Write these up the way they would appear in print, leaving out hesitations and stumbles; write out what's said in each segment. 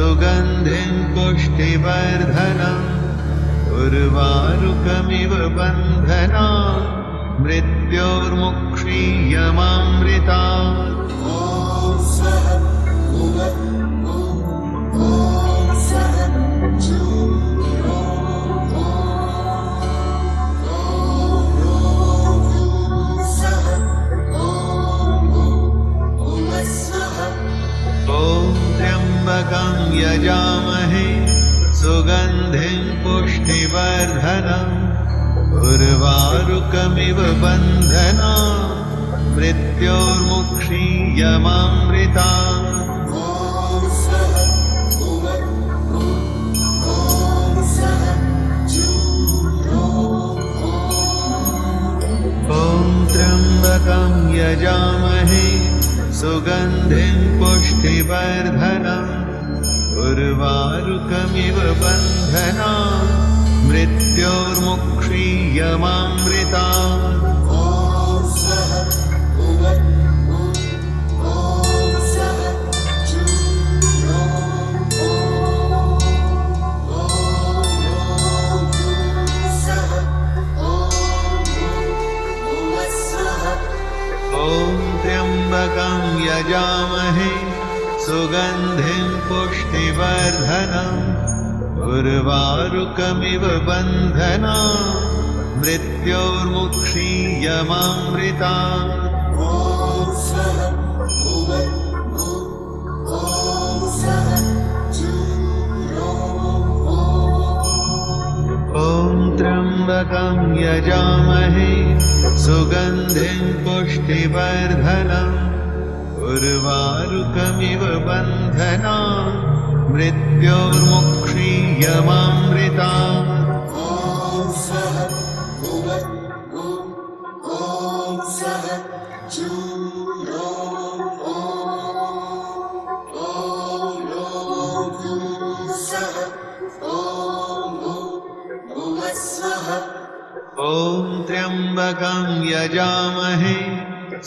सुगन्धिं पुष्टिवर्धनम् उर्वारुकमिव बन्धनात् मृत्योर्मुक्षीयमामृतात्। यजामहे सुगन्धिं पुष्टिवर्धनम् उर्वारुकमिव बन्धनात् मृत्योर्मुक्षीयमामृतात्। ॐ त्र्यम्बकं यजामहे सुगन्धिं पुष्टिवर्धनम् उर्वारुकमिव बन्धनात् मृत्योर्मुक्षीयमामृतात्। ॐ त्र्यम्बकं यजामहे सुगन्धिं पुष्टिवर्धनम् उर्वारुकमिव बन्धनात् मृत्योर्मुक्षीयमामृतात्। ॐ त्र्यम्बकं यजामहे सुगन्धिं पुष्टिवर्धनम् उर्वारुकमिव बन्धनात् मृत्योर्मुक्षीयमामृतात्। ॐ त्र्यम्बकं यजामहे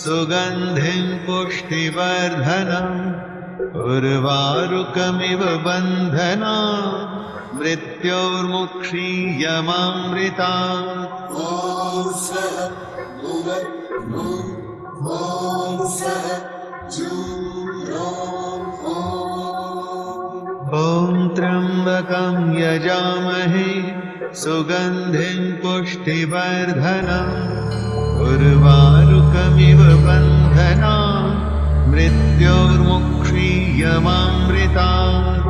सुगन्धिं पुष्टिवर्धनम् उर्वारुकमिव बन्धनात् मृत्योर्मुक्षीयमामृतात्। ॐ त्र्यम्बकं यजामहे सुगन्धिं पुष्टिवर्धनम् उर्वारुकमिव बन्धनात् मृत्योर्मुक्षीयमामृतात्।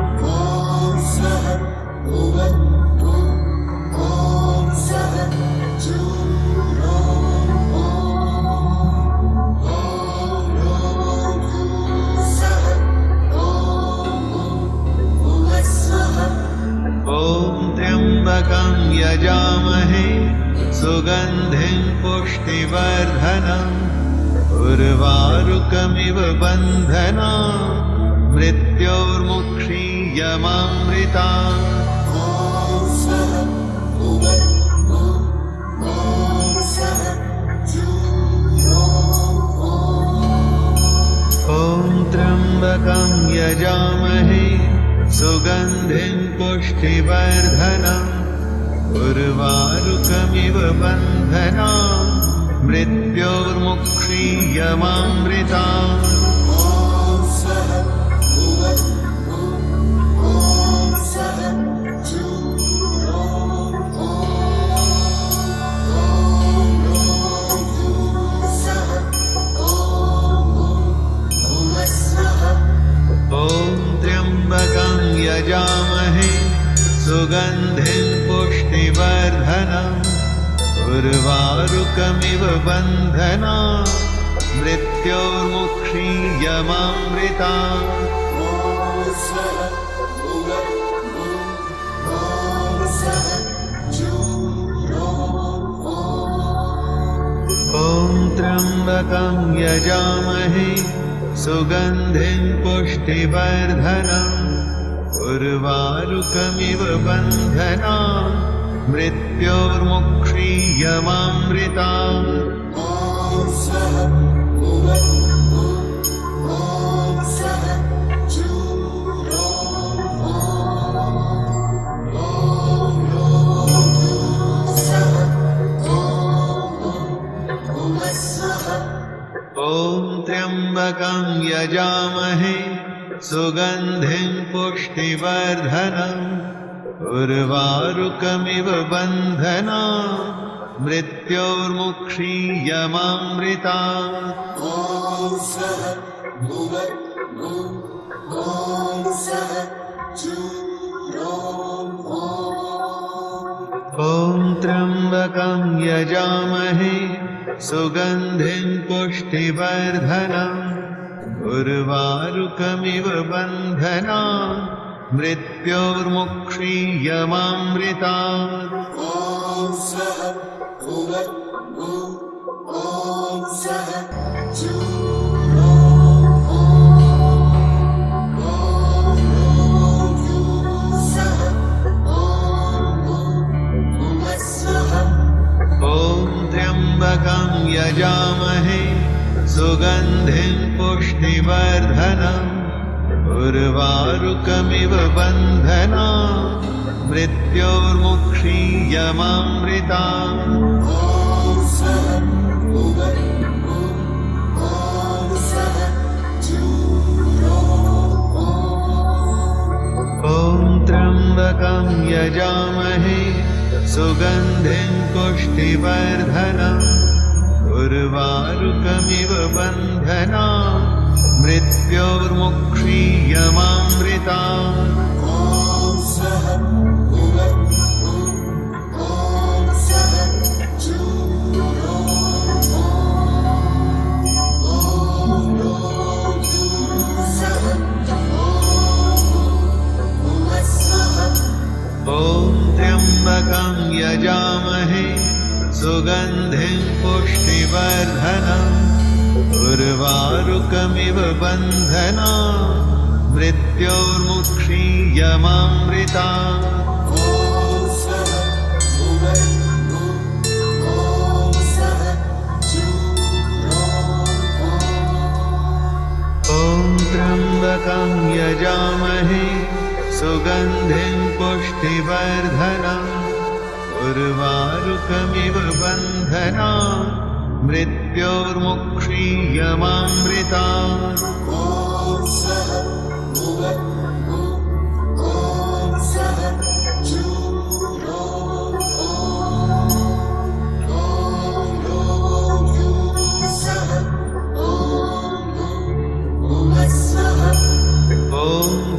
ॐ त्र्यम्बकं यजामहे सुगन्धिं पुष्टिवर्धनम् उर्वारुकमिव बन्धनात् मृत्योर्मुक्षीयमामृतात्। ॐ त्र्यम्बकं यजामहे सुगन्धिं पुष्टिवर्धनम् उर्वारुकमिव बन्धनात् मृत्योर्मुक्षीयमामृतात्। ॐ त्र्यम्बकं यजामहे सुगन्धिं पुष्टिवर्धनम् उर्वारुकमिव बन्धनात् मृत्योर्मुक्षीयमामृतात्। ॐ त्र्यम्बकं यजामहे सुगन्धिं पुष्टिवर्धनम् उर्वारुकमिव बन्धनात् मृत्योर्मुक्षीयमामृतात्। ॐ त्र्यम्बकं यजामहे सुगन्धिं पुष्टिवर्धनम् उर्वारुकमिव बन्धनान् मृत्योर्मुक्षीयमामृतात्। ॐ त्र्यम्बकं यजामहे सुगन्धिं पुष्टिवर्धनम् उर्वारुकमिव बन्धनान् मृत्योर्मुक्षीयमामृतात्। त्र्यम्बकं यजामहे सुगन्धिं पुष्टिवर्धनम् उर्वारुकमिव बन्धनान् मृत्योर्मुक्षीयमामृतात्। ॐ त्र्यम्बकं यजामहे सुगन्धिं पुष्टिवर्धनम् उर्वारुकमिव बन्धनान् मृत्योर्मुक्षीयमामृतात्। त्र्यम्बकं यजामहे सुगन्धिं पुष्टिवर्धनम् उर्वारुकमिव बन्धनान् मृत्योर्मुक्षीयमामृतात्। ॐ त्र्यम्बकं यजामहे सुगन्धिं पुष्टिवर्धनम् उर्वारुकमिव बन्धनान् मृत्योर्मुक्षीयमामृतात्।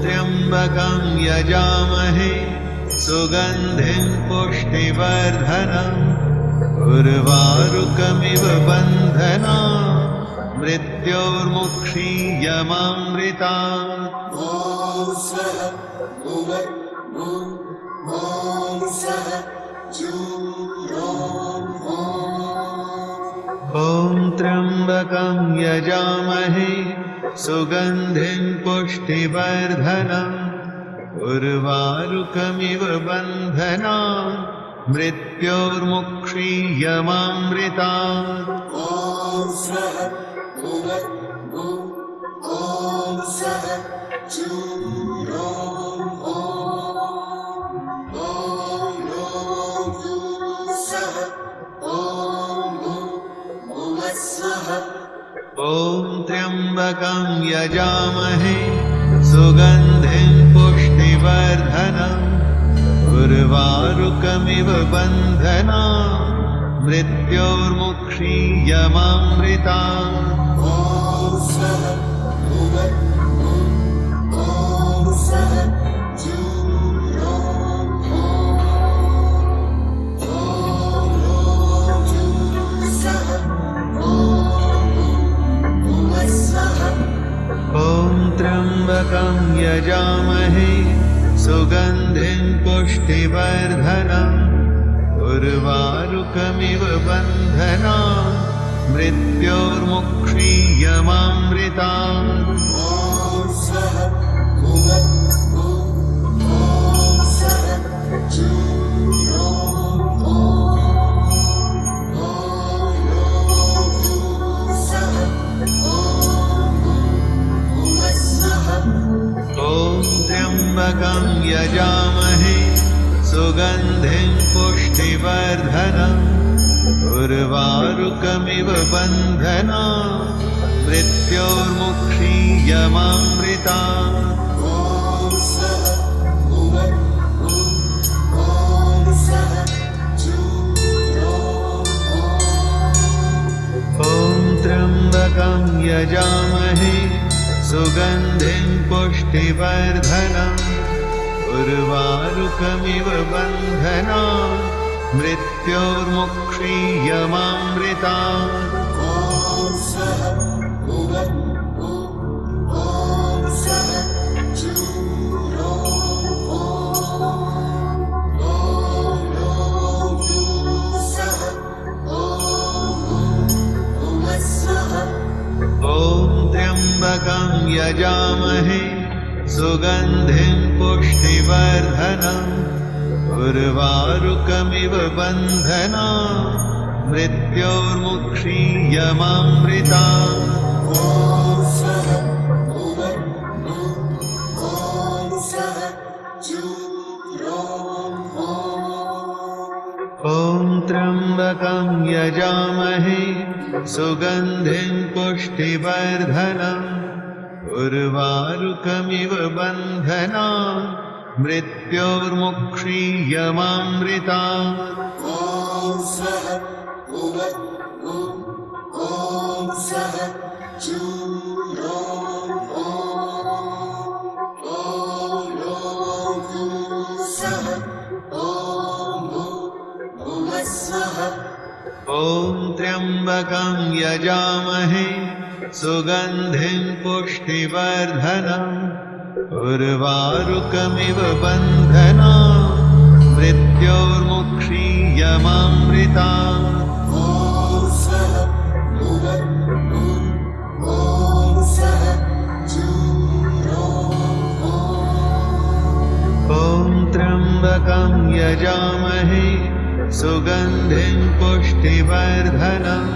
त्र्यम्बकं यजामहे सुगन्धिं पुष्टिवर्धनम् उर्वारुकमिव बन्धनान् मृत्योर्मुक्षीयमामृतात्। त्र्यम्बकं यजामहे सुगन्धिं पुष्टिवर्धनम् उर्वारुकमिव बन्धनान् मृत्योर्मुक्षीयमामृतात्। त्र्यम्बकं यजामहे सुगन्धिं पुष्टिवर्धनम् उर्वारुकमिव बन्धनान् मृत्योर्मुक्षीयमामृतात्। त्र्यम्बकं यजामहे सुगन्धिं पुष्टिवर्धनम् उर्वारुकमिव बन्धनान् मृत्योर्मुक्षीयमामृतात्। त्र्यम्बकं यजामहे सुगन्धिं पुष्टिवर्धनम् उर्वारुकमिव बन्धनान् मृत्योर्मुक्षीयमामृतात् ॐ त्र्यम्बकं यजामहे सुगन्धिं पुष्टिवर्धनम् उर्वारुकमिव बन्धनात् मृत्योर्मुक्षीयमामृतात् ॐ त्र्यम्बकं यजामहे सुगन्धिं पुष्टिवर्धनम् उर्वारुकमिव बन्धनात् मृत्योर्मुक्षीयमामृतात् ॐ त्र्यम्बकं यजामहे सुगन्धिं पुष्टिवर्धनम् उर्वारुकमिव बन्धनात् मृत्योर्मुक्षीयमामृतात् ॐ त्र्यम्बकं यजामहे सुगन्धिं पुष्टिवर्धनम् उर्वारुकमिव बन्धनात् मृत्योर्मुक्षीयमामृतात् ॐ त्र्यम्बकं यजामहे सुगन्धिं पुष्टिवर्धनम्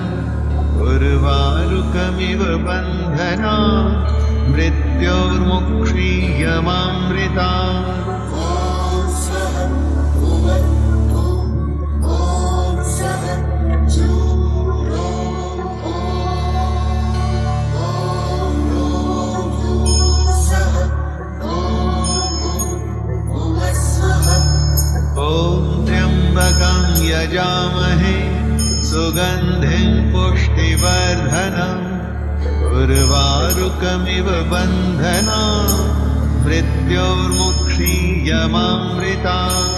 उर्वारुकमिव बन्धनात् मृत्योर्मुक्षीयमामृतात् ॐ त्र्यम्बकं यजामहे सुगन्धिं पुष्टिवर्धनम् उर्वारुकमिव बन्धनात् मृत्योर्मुक्षीयमामृतात्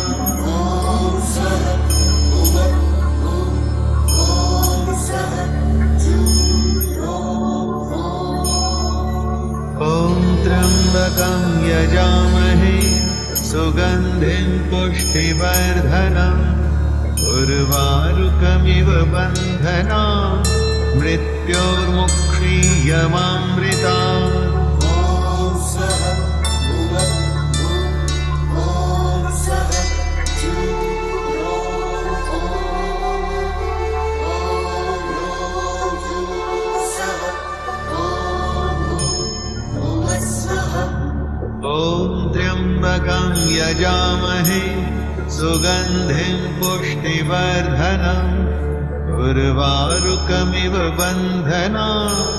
ॐ त्र्यम्बकं यजामहे सुगन्धिं पुष्टिवर्धनम् उर्वारुकमिव बन्धनात् मृत्योर्मुक्षीयमामृतात् ॐ त्र्यम्बकं यजामहे सुगन्धिं पुष्टिवर्धनम् उर्वारुकमिव बन्धनात्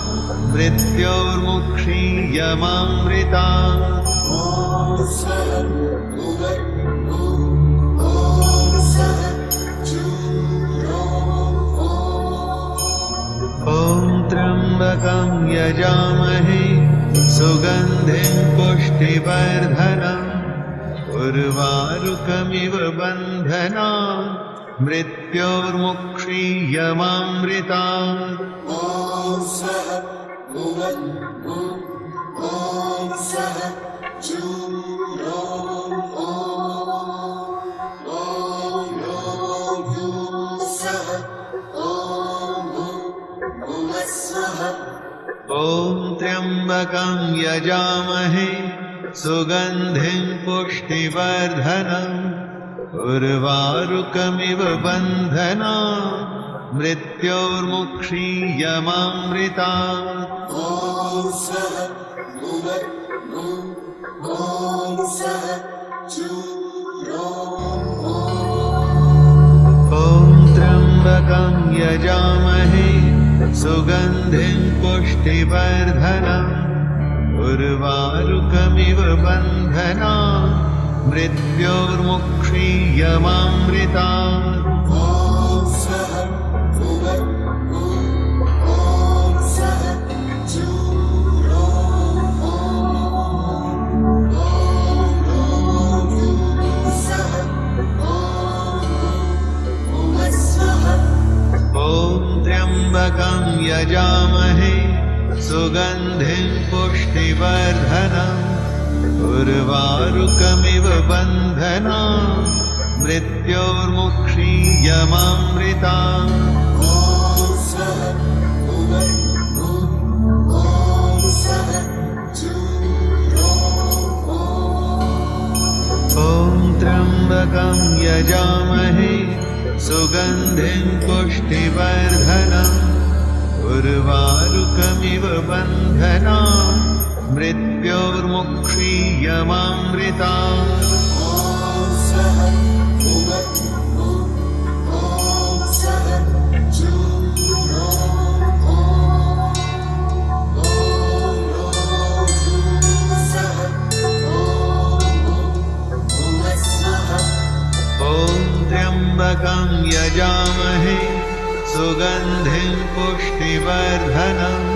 मृत्योर्मुक्षीयमामृतात् ॐ त्र्यम्बकं यजामहे सुगन्धिं पुष्टिवर्धनम् उर्वारुकमिव बन्धनात् मृत्योर्मुक्षीयमामृतात् ॐ त्र्यम्बकं यजामहे सुगन्धिं पुष्टिवर्धनम् उर्वारुकमिव बन्धनात् मृत्योर्मुक्षीयमामृतात् ॐ त्र्यम्बकं यजामहे सुगन्धिं पुष्टिवर्धनम् उर्वारुकमिव बन्धनात् मृत्योर्मुक्षीयमामृतात् त्र्यम्बकं यजामहे सुगन्धिं पुष्टिवर्धनम् उर्वारुकमिव बन्धनात् मृत्योर्मुक्षीयमामृतात् ॐ त्र्यम्बकं यजामहे सुगन्धिं पुष्टिवर्धनम् उर्वारुकमिव बन्धनात् मृत्योर्मुक्षीयमामृतात् त्र्यम्बकं यजामहे सुगन्धिं पुष्टिवर्धनम्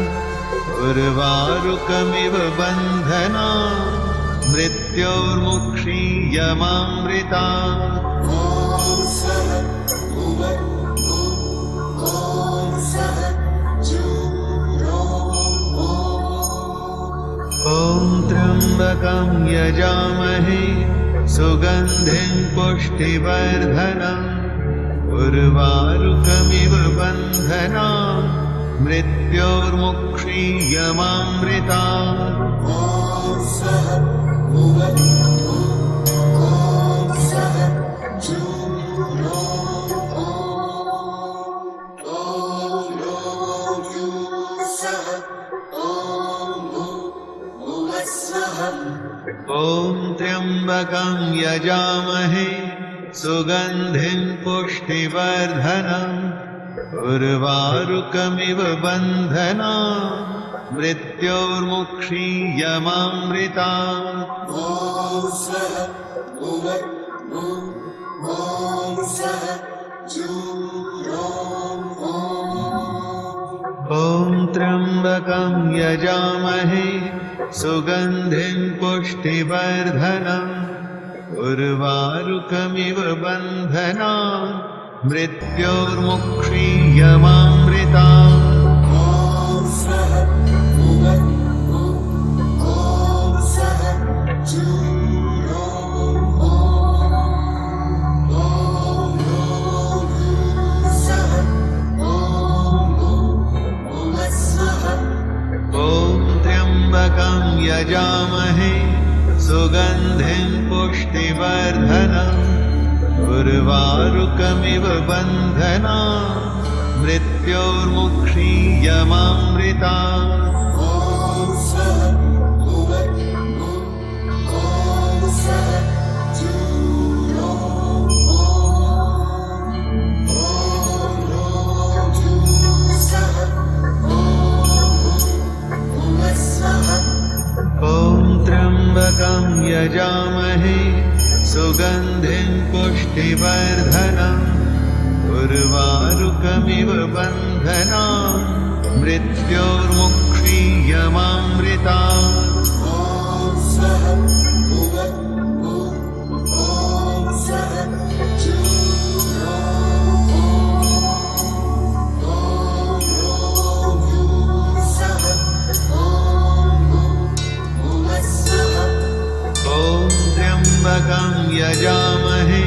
उर्वारुकमिव बन्धनात् मृत्योर्मुक्षीयमामृतात् ॐ त्र्यम्बकं यजामहे सुगन्धिं पुष्टिवर्धनम् उर्वारुकमिव बन्धनात् मृत्योर्मुक्षीयमामृतात् ॐ त्र्यम्बकं यजामहे सुगन्धिं पुष्टिवर्धनम् उर्वारुकमिव बन्धनात् मृत्योर्मुक्षीयमामृतात् ॐ त्र्यम्बकं यजामहे सुगन्धिं पुष्टिवर्धनम् उर्वारुकमिव बन्धनात् मृत्योर्मुक्षीयमामृतात् यजामहे सुगन्धिं पुष्टिवर्धनम् उर्वारुकमिव बन्धनात् मृत्योर्मुक्षीयमामृतात् त्र्यम्बकं यजामहे सुगन्धिं पुष्टिवर्धनम् उर्वारुकमिव बन्धनात् मृत्योर्मुक्षीयमामृतात् त्र्यम्बकं यजामहे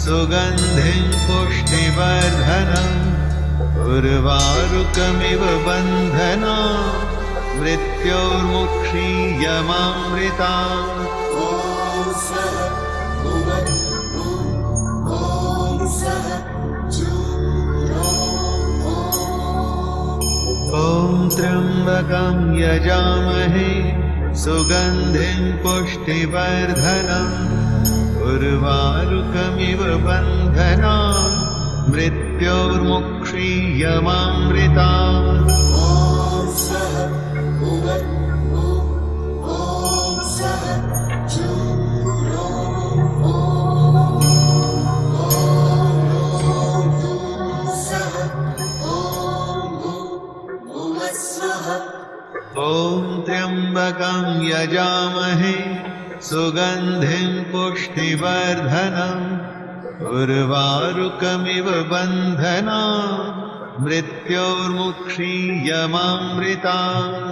सुगन्धिं पुष्टिवर्धनम् उर्वारुकमिव बन्धनात् मृत्योर्मुक्षीयमामृतात् ॐ त्र्यम्बकं यजामहे सुगन्धिं पुष्टिवर्धनम् उर्वारुकमिव बन्धनात् मृत्योर्मुक्षीयमामृतात् ॐ त्र्यम्बकं यजामहे सुगन्धिं पुष्टिवर्धनम् उर्वारुकमिव बन्धनात् मृत्योर्मुक्षीयमामृतात्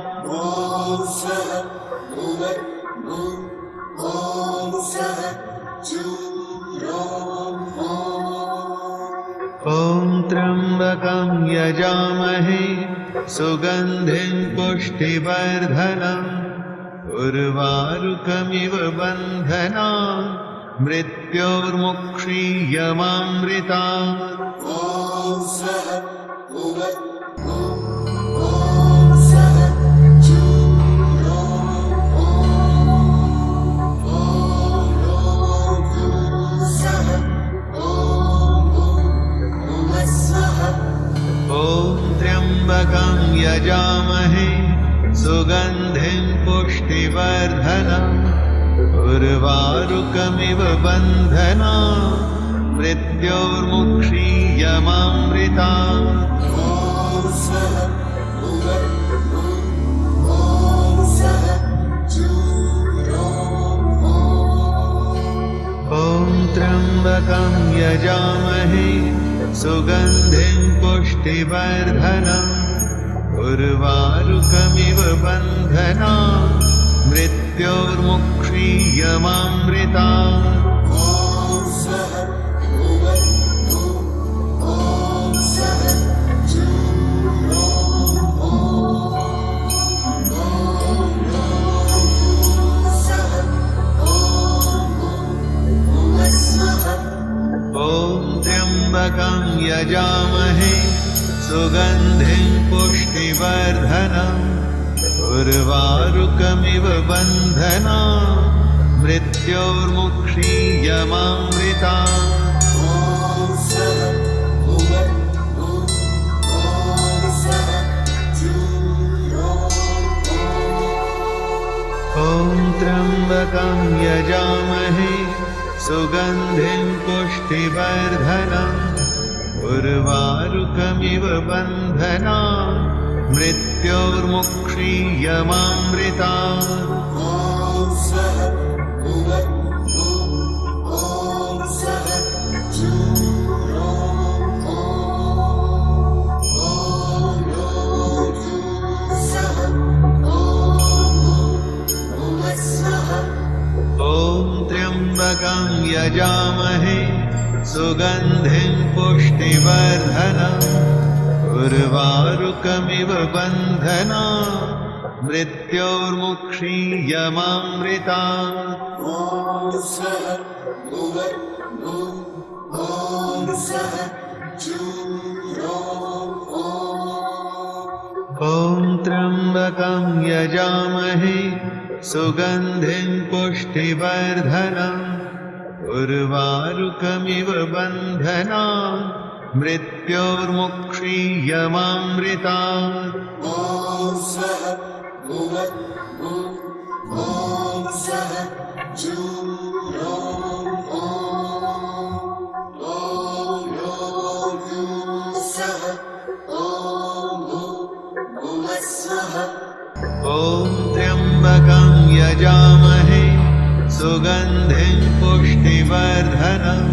ॐ त्र्यम्बकं यजामहे सुगन्धिं पुष्टिवर्धनम् उर्वारुकमिव बन्धनात् मृत्योर्मुक्षीयमामृतात् त्र्यम्बकं यजामहे सुगन्धिं पुष्टिवर्धनम् उर्वारुकमिव बन्धनात् मृत्योर्मुक्षीयमामृतात् ॐ त्र्यम्बकं यजामहे सुगन्धिं पुष्टिवर्धनम् उर्वारुकमिव बन्धनात् मृत्योर्मुक्षीयमामृतात् त्र्यम्बकं यजामहे सुगन्धिं पुष्टिवर्धनम् उर्वारुकमिव बन्धनात् मृत्योर्मुक्षीयमामृतात् ॐ त्र्यम्बकं यजामहे सुगन्धिं पुष्टिवर्धनम् उर्वारुकमिव बन्धनात् मृत्योर्मुक्षीयमामृतात् त्र्यम्बकं यजामहे सुगन्धिं पुष्टिवर्धनम् उर्वारुकमिव बन्धनात् मृत्योर्मुक्षीयमामृतात् ॐ त्र्यम्बकं यजामहे सुगन्धिं पुष्टिवर्धनम् उर्वारुकमिव बन्धनात् मृत्योर्मुक्षीयमामृतात् ॐ त्र्यम्बकं यजामहे सुगन्धिं पुष्टिवर्धनम्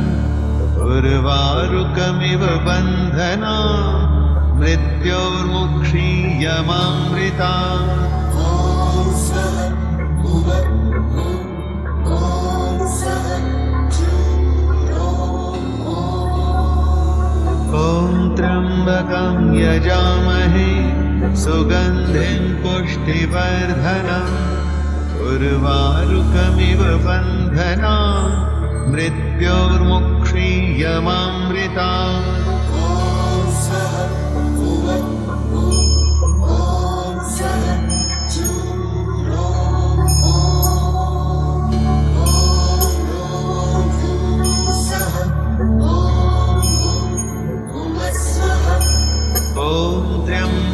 उर्वारुकमिव बन्धनात् मृत्योर्मुक्षीयमामृतात् ॐ त्र्यम्बकं यजामहे सुगन्धिं पुष्टिवर्धनम् उर्वारुकमिव बन्धनात् मृत्योर्मुक्षीयमामृतात्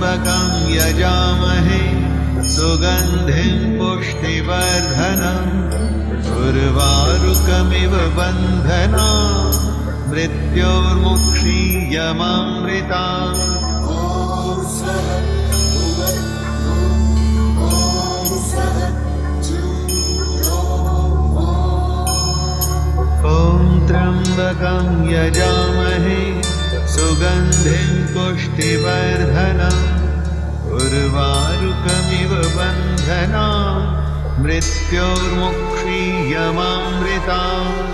त्र्यम्बकं यजामहे सुगन्धिं पुष्टिवर्धनम् उर्वारुकमिव बन्धनान् मृत्योर्मुक्षीयमामृतात् ॐ त्र्यम्बकं यजामहे सुगन्धिं पुष्टिवर्धनम् उर्वारुकमिव बन्धनान् मृत्योर्मुक्षीयमामृतात्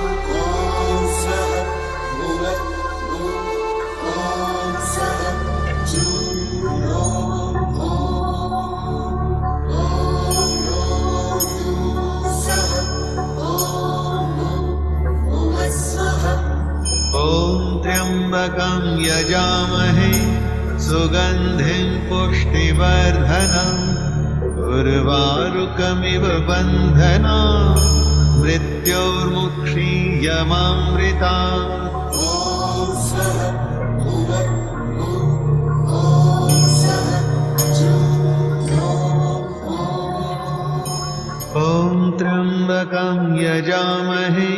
ॐ त्र्यम्बकं यजामहे सुगन्धिं पुष्टिवर्धनम् उर्वारुकमिव बन्धनान् मृत्योर्मुक्षीयमामृतात् ॐ त्र्यम्बकं यजामहे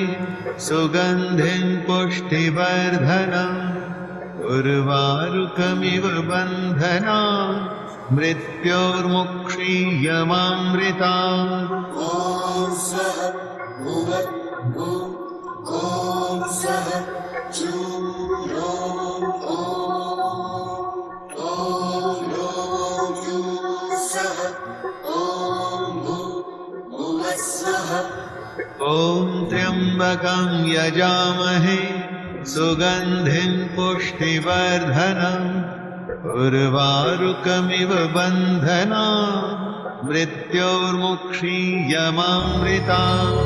सुगन्धिं पुष्टिवर्धनम् उर्वारुकमिव बन्धनान् मृत्योर्मुक्षीयमामृतात् ॐ त्र्यम्बकं यजामहे सुगन्धिं पुष्टिवर्धनम् उर्वारुकमिव बन्धनान् मृत्योर्मुक्षीयमामृतात्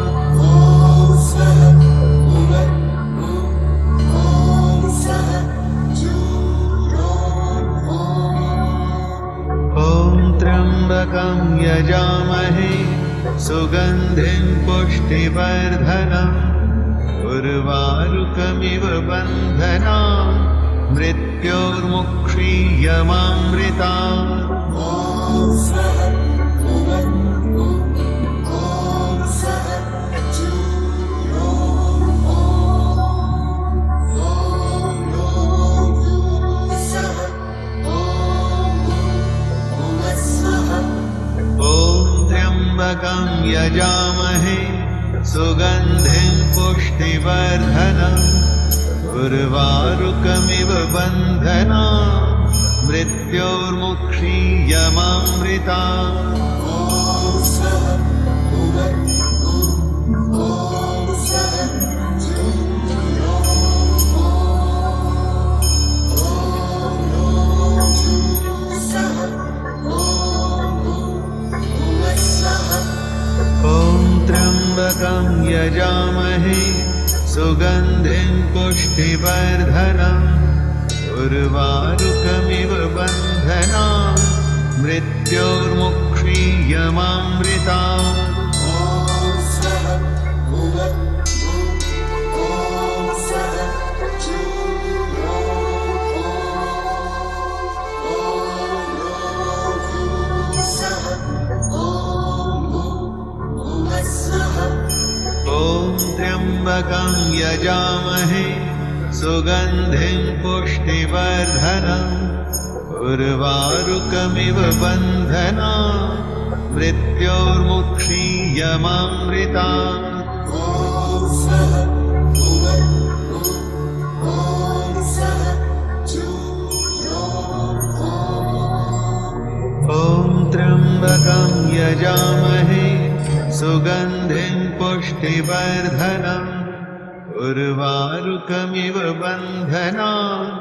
ॐ त्र्यम्बकं यजामहे सुगन्धिं पुष्टिवर्धनम् उर्वारुकमिव बन्धनान् मृत्योर्मुक्षीयमामृतात् त्र्यम्बकं यजामहे सुगन्धिं पुष्टिवर्धनम् उर्वारुकमिव बन्धनान् मृत्योर्मुक्षीयमामृतात् त्र्यम्बकं यजामहे सुगन्धिं पुष्टिवर्धनम् उर्वारुकमिव बन्धनान् मृत्योर्मुक्षीयमामृतात् त्र्यम्बकं यजामहे सुगन्धिं पुष्टिवर्धनम् उर्वारुकमिव बन्धनान् मृत्योर्मुक्षीयमामृतात् ॐ त्र्यम्बकं यजामहे सुगन्धिं पुष्टिवर्धनम् उर्वारुकमिव बन्धनान्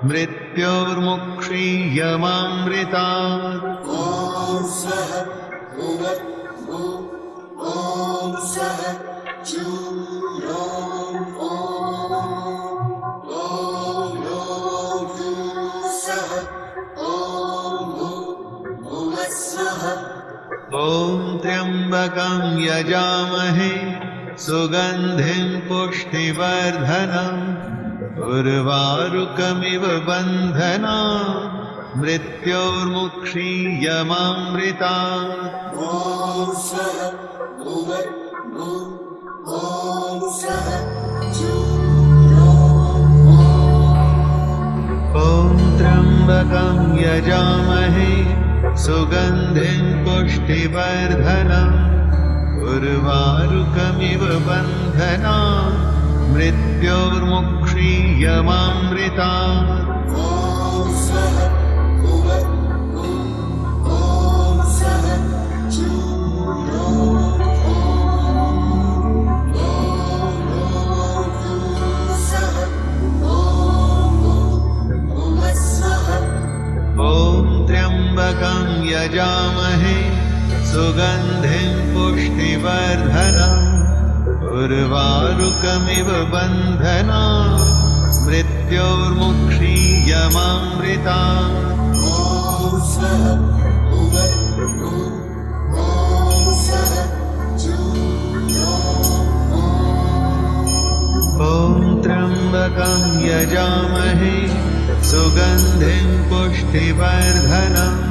मृत्योर्मुक्षीयमामृतात् ॐ त्र्यम्बकं यजामहे सुगन्धिं पुष्टिवर्धनम् उर्वारुकमिव बन्धनान् मृत्योर्मुक्षीयमामृतात्। ॐ त्र्यम्बकं यजामहे सुगन्धिं पुष्टिवर्धनम् उर्वारुकमिव बन्धनात् मृत्योर्मुक्षीयमामृतात्। त्र्यम्बकं यजामहे सुगन्धिं पुष्टिवर्धनम् उर्वारुकमिव बन्धनात् मृत्योर्मुक्षीयमामृतात्। ॐ त्र्यम्बकं यजामहे सुगन्धिं पुष्टिवर्धनम्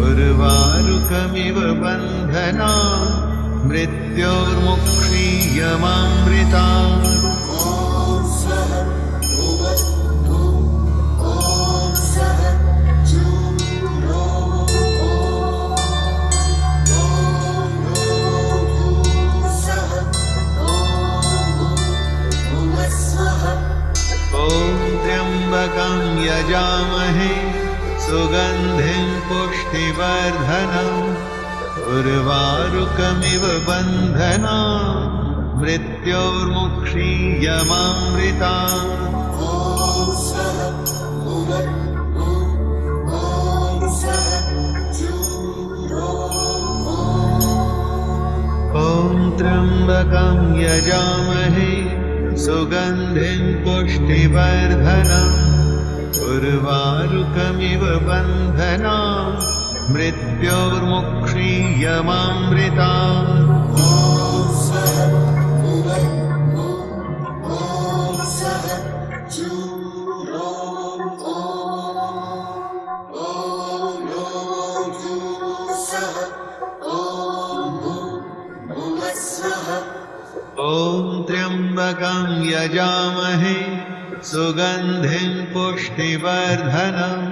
उर्वारुकमिव बन्धनात् मृत्योर्मुक्षीयमामृतात्। त्र्यम्बकं यजामहे सुगन्धिं पुष्टिवर्धनम् उर्वारुकमिव बन्धनात् मृत्योर्मुक्षीयमामृतात्। ॐ त्र्यम्बकं यजामहे सुगन्धिं पुष्टिवर्धनम् उर्वारुकमिव बन्धनात् मृत्योर्मुक्षीयमामृतात्। ॐ त्र्यम्बकं यजामहे सुगन्धिं पुष्टिवर्धनम्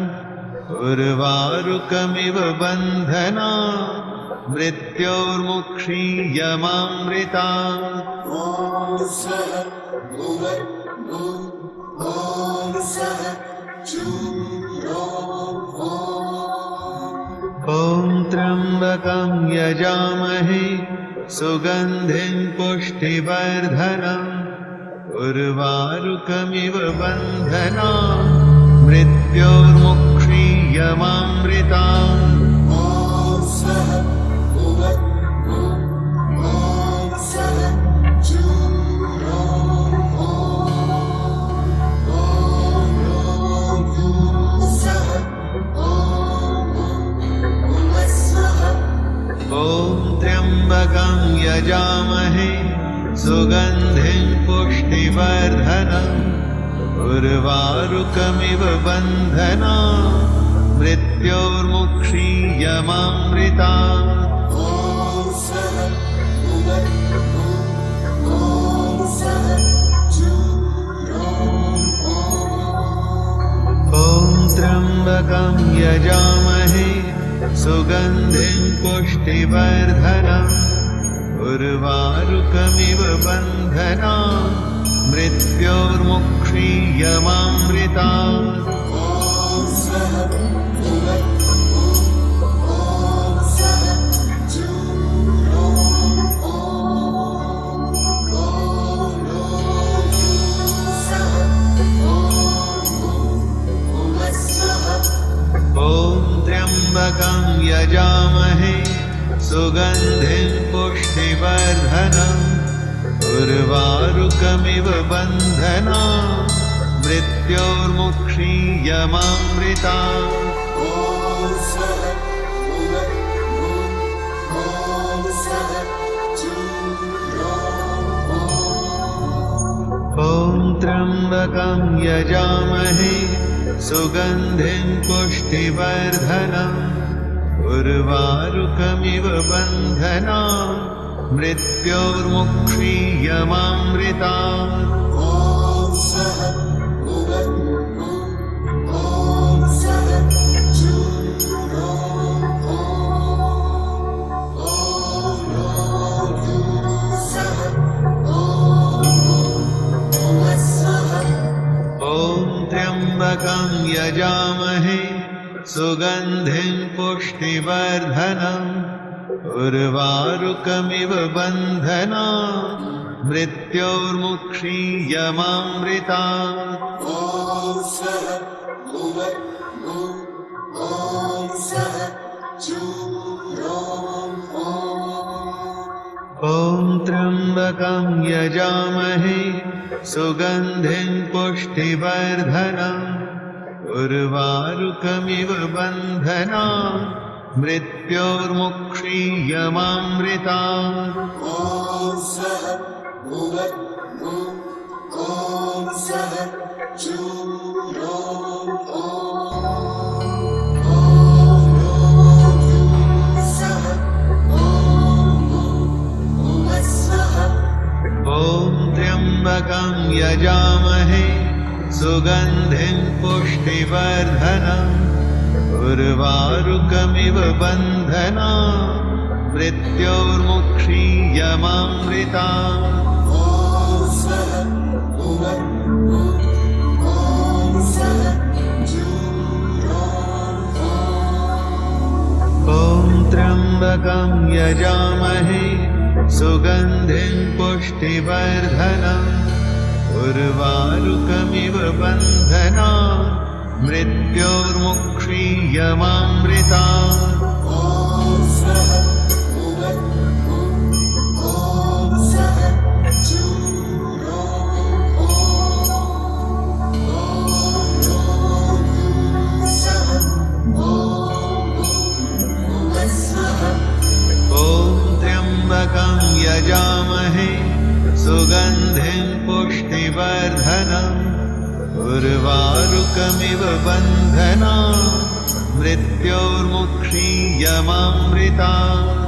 उर्वारुकमिव बन्धनात् मृत्योर्मुक्षीयमामृतात्। ॐ त्र्यम्बकं यजामहे सुगन्धिं पुष्टिवर्धनम् उर्वारुकमिव बन्धनात् मृत्योर्मुक्षीयमामृतात्। त्र्यम्बकं यजामहे सुगन्धिं पुष्टिवर्धनम् उर्वारुकमिव बन्धनात् मृत्योर्मुक्षीयमामृतात्। ॐ त्र्यम्बकं यजामहे सुगन्धिं पुष्टिवर्धनम् उर्वारुकमिव बन्धनात् मृत्योर्मुक्षीयमामृतात्। त्र्यम्बकं यजामहे सुगन्धिं पुष्टिवर्धनम् उर्वारुकमिव बन्धनात् मृत्योर्मुक्षीयमामृतात्। ॐ त्र्यम्बकं यजामहे सुगन्धिं पुष्टिवर्धनम् उर्वारुकमिव बन्धनान् मृत्योर्मुक्षीयमामृतात् त्र्यम्बकं यजामहे सुगन्धिं पुष्टिवर्धनम् उर्वारुकमिव बन्धनान् मृत्योर्मुक्षीयमामृतात् ॐ त्र्यम्बकं यजामहे सुगन्धिं पुष्टिवर्धनम् उर्वारुकमिव बन्धनान् मृत्योर्मुक्षीयमामृतात् त्र्यम्बकं यजामहे सुगन्धिं पुष्टिवर्धनम् उर्वारुकमिव बन्धनान् मृत्योर्मुक्षीयमामृतात् त्र्यम्बकं यजामहे सुगन्धिं पुष्टिवर्धनम् उर्वारुकमिव बन्धनान् मृत्योर्मुक्षीयमामृतात् त्र्यम्बकं यजामहे सुगन्धिं पुष्टिवर्धनम् उर्वारुकमिव बन्धनान् मृत्योर्मुक्षीयमामृतात्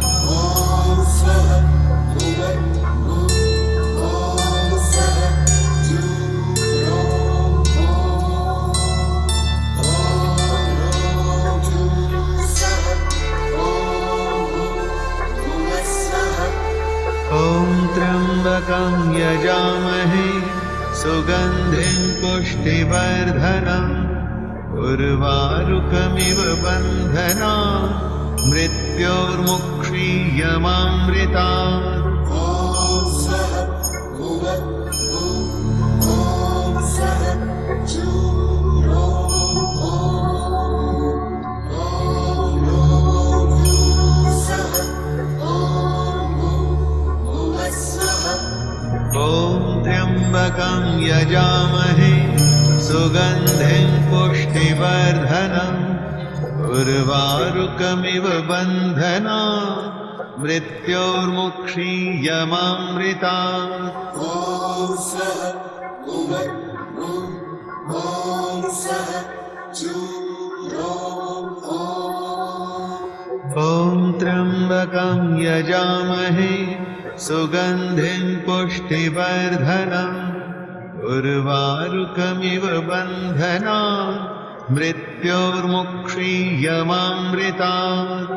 त्र्यम्बकं यजामहे सुगन्धिं पुष्टिवर्धनम् उर्वारुकमिव बन्धनान् मृत्योर्मुक्षीयमामृतात् त्र्यम्बकं यजामहे सुगन्धिं पुष्टिवर्धनम् उर्वारुकमिव बन्धनान् मृत्योर्मुक्षीयमामृतात् त्र्यम्बकं यजामहे सुगन्धिं पुष्टिवर्धनम् उर्वारुकमिव बन्धनान् मृत्योर्मुक्षीयमामृतात्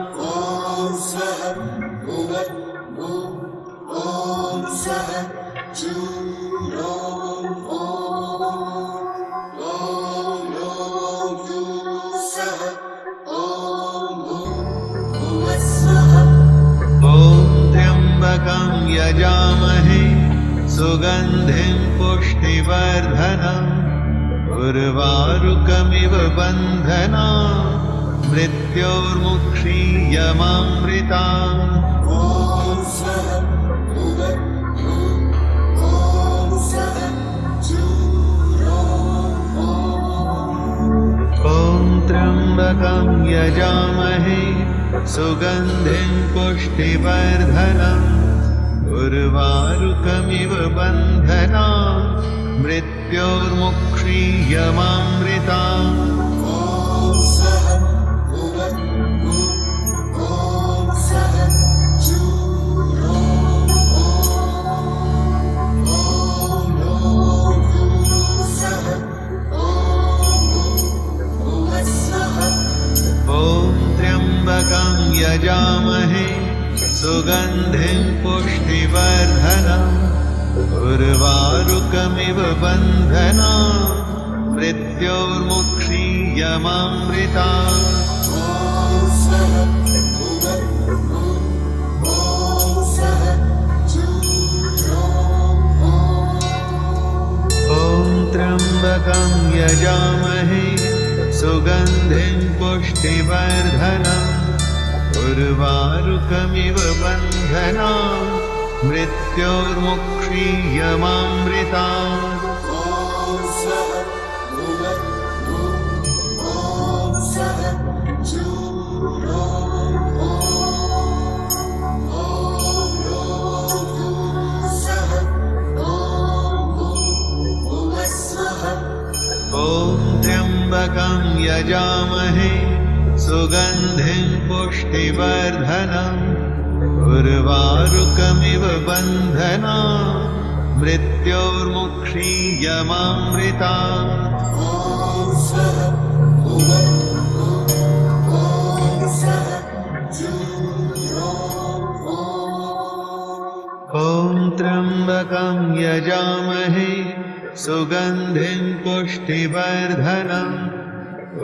त्र्यम्बकं यजामहे सुगन्धिं पुष्टिवर्धनम् उर्वारुकमिव बन्धनान् मृत्योर्मुक्षीयमामृतात् त्र्यम्बकं यजामहे सुगन्धिं पुष्टिवर्धनम् उर्वारुकमिव बन्धनान् मृत्योर्मुक्षीयमामृता यजामहे सुगन्धिं पुष्टिवर्धनम् उर्वारुकमिव बन्धनान् मृत्योर्मुक्षीयमामृता ॐ त्र्यम्बकं यजामहे सुगन्धिं पुष्टिवर्धनम् उर्वारुकमिव बन्धनान् मृत्योर्मुक्षीयमामृता ॐ त्र्यम्बकं यजामहे सुगन्धिं पुष्टिवर्धनम् उर्वारुकमिव बन्धनान् मृत्योर्मुक्षीयमामृता ॐ त्र्यम्बकं यजामहे सुगन्धिं पुष्टिवर्धनम्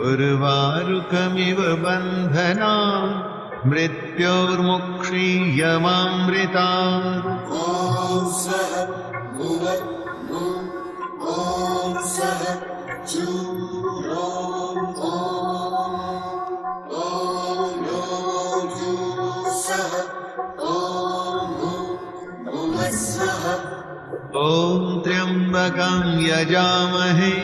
उर्वारुकमिव बन्धनान् मृत्योर्मुक्षीयमामृता ॐ त्र्यम्बकं यजामहे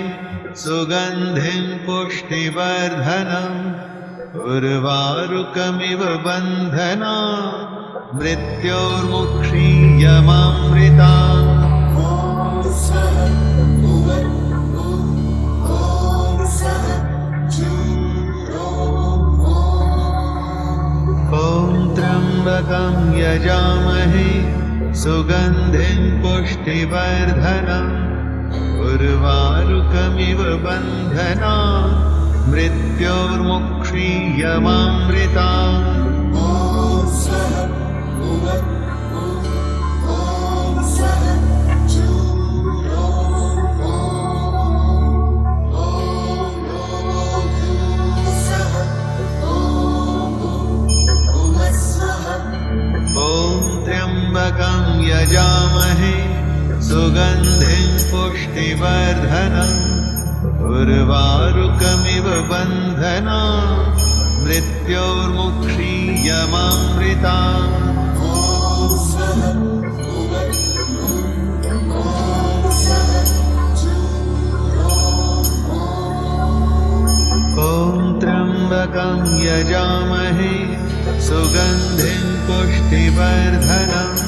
सुगन्धिं पुष्टिवर्धनम् उर्वारुकमिव बन्धनान् मृत्योर्मुक्षीयमामृता ॐ त्र्यम्बकं यजामहे सुगन्धिं पुष्टिवर्धनम् उर्वारुकमिव बन्धनान् मृत्योर्मुक्षीयमामृता ॐ त्र्यम्बकं यजामहे सुगन्धिं पुष्टिवर्धनम् उर्वारुकमिव बन्धनान् मृत्योर्मुक्षीयमामृता ॐ त्र्यम्बकं यजामहे सुगन्धिं पुष्टिवर्धनम्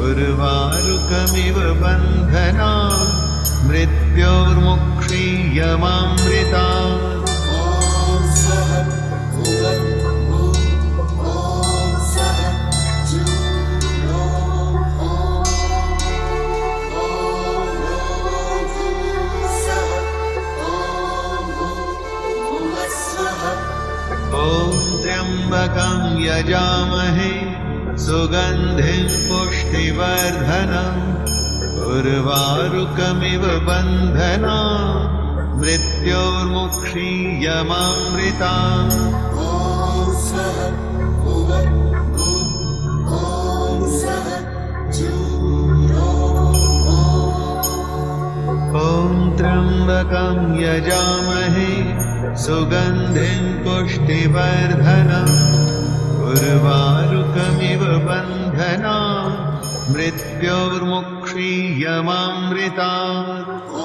उर्वारुकमिव बन्धनान् मृत्योर्मुक्षीयमामृता ॐ त्र्यम्बकं यजामहे सुगन्धिं पुष्टिवर्धनम् उर्वारुकमिव बन्धनान् मृत्योर्मुक्षीयमामृता ॐ त्र्यम्बकं यजामहे सुगन्धिं पुष्टिवर्धनम् उर्वारुकमिव बन्धनान् मृत्योर्मुक्षीयमामृता ॐ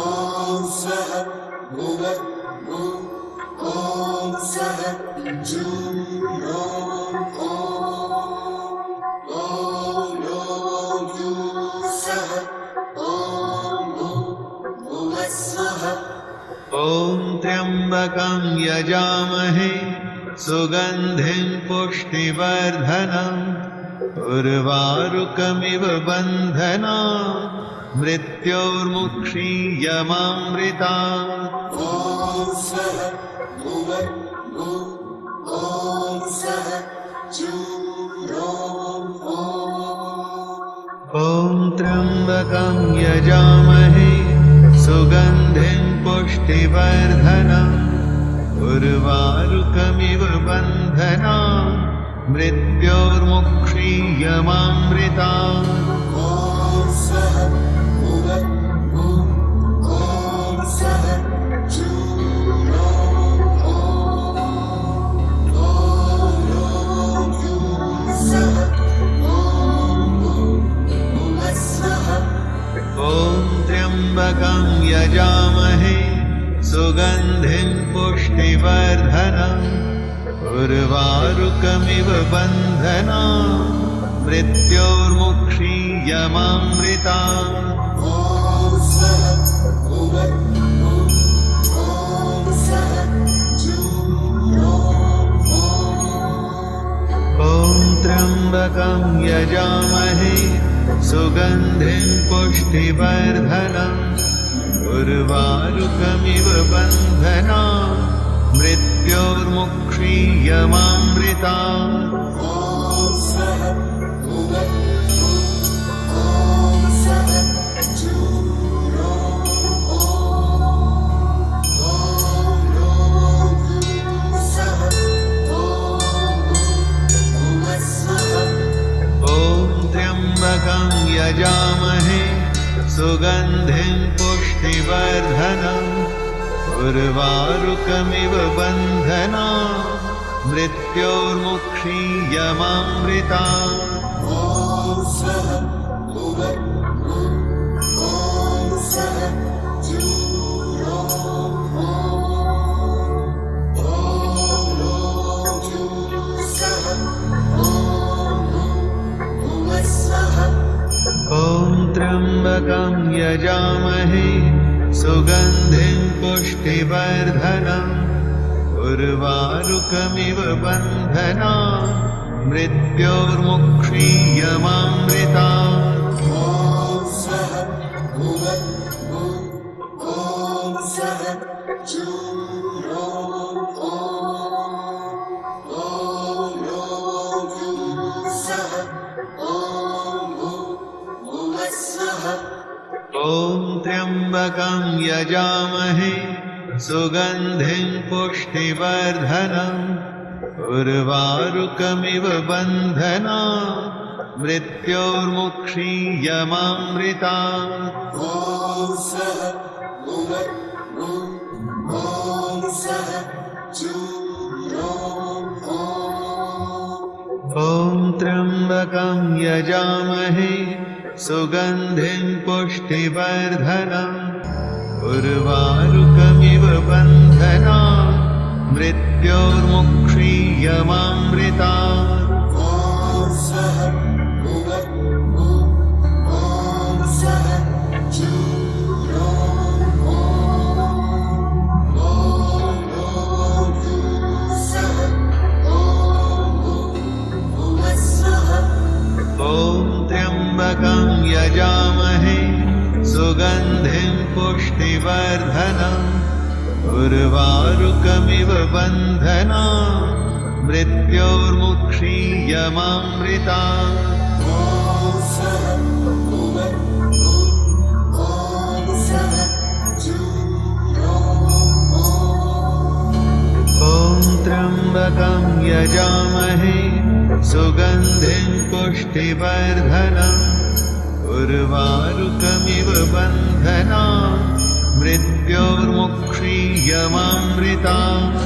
ॐ त्र्यम्बकं यजामहे सुगन्धिं पुष्टिवर्धनम् उर्वारुकमिव बन्धनान् मृत्योर्मुक्षीयमामृतात्। ॐ त्र्यम्बकं यजामहे सुगन्धिं पुष्टिवर्धनम् उर्वारुकमिव बन्धनान् मृत्योर्मुक्षीयमामृतात्। त्र्यम्बकं यजामहे सुगन्धिं पुष्टिवर्धनम् उर्वारुकमिव बन्धनान् मृत्योर्मुक्षीयमामृतात्। ॐ त्र्यम्बकं यजामहे सुगन्धिं पुष्टिवर्धनम् उर्वारुकमिव बन्धनान् मृत्योर्मुक्षीयमामृतात्। त्र्यम्बकं यजामहे सुगन्धिं पुष्टिवर्धनम् उर्वारुकमिव बन्धनान् मृत्योर्मुक्षीयमामृतात्। ॐ त्र्यम्बकं यजामहे सुगन्धिं पुष्टिवर्धनम् उर्वारुकमिव बन्धनान् मृत्योर्मुक्षीयमामृतात्। ॐ त्र्यम्बकं यजामहे सुगन्धिं पुष्टिवर्धनम् उर्वारुकमिव बन्धनान् मृत्योर्मुक्षीयमामृतात्। ॐ त्र्यम्बकं यजामहे सुगन्धिं पुष्टिवर्धनम् उर्वारुकमिव बन्धनान् मृत्योर्मुक्षीयमामृतात्। त्र्यम्बकं यजामहे सुगन्धिं पुष्टिवर्धनम् उर्वारुकमिव बन्धनान् मृत्योर्मुक्षीयमामृतात्। ॐ त्र्यम्बकं यजामहे सुगन्धिं पुष्टिवर्धनम् उर्वारुकमिव बन्धनान् मृत्योर्मुक्षीयमामृतात्।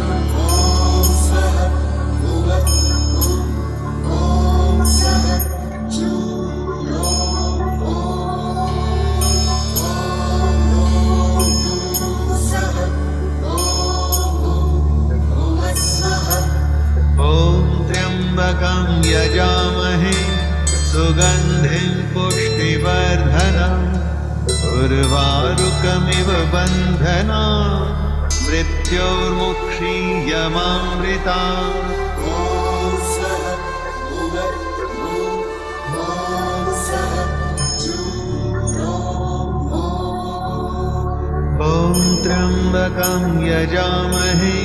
त्र्यम्बकं यजामहे सुगन्धिं पुष्टिवर्धनम् उर्वारुकमिव बन्धनान् मृत्योर्मुक्षीयमामृतात् ॐ त्र्यम्बकं यजामहे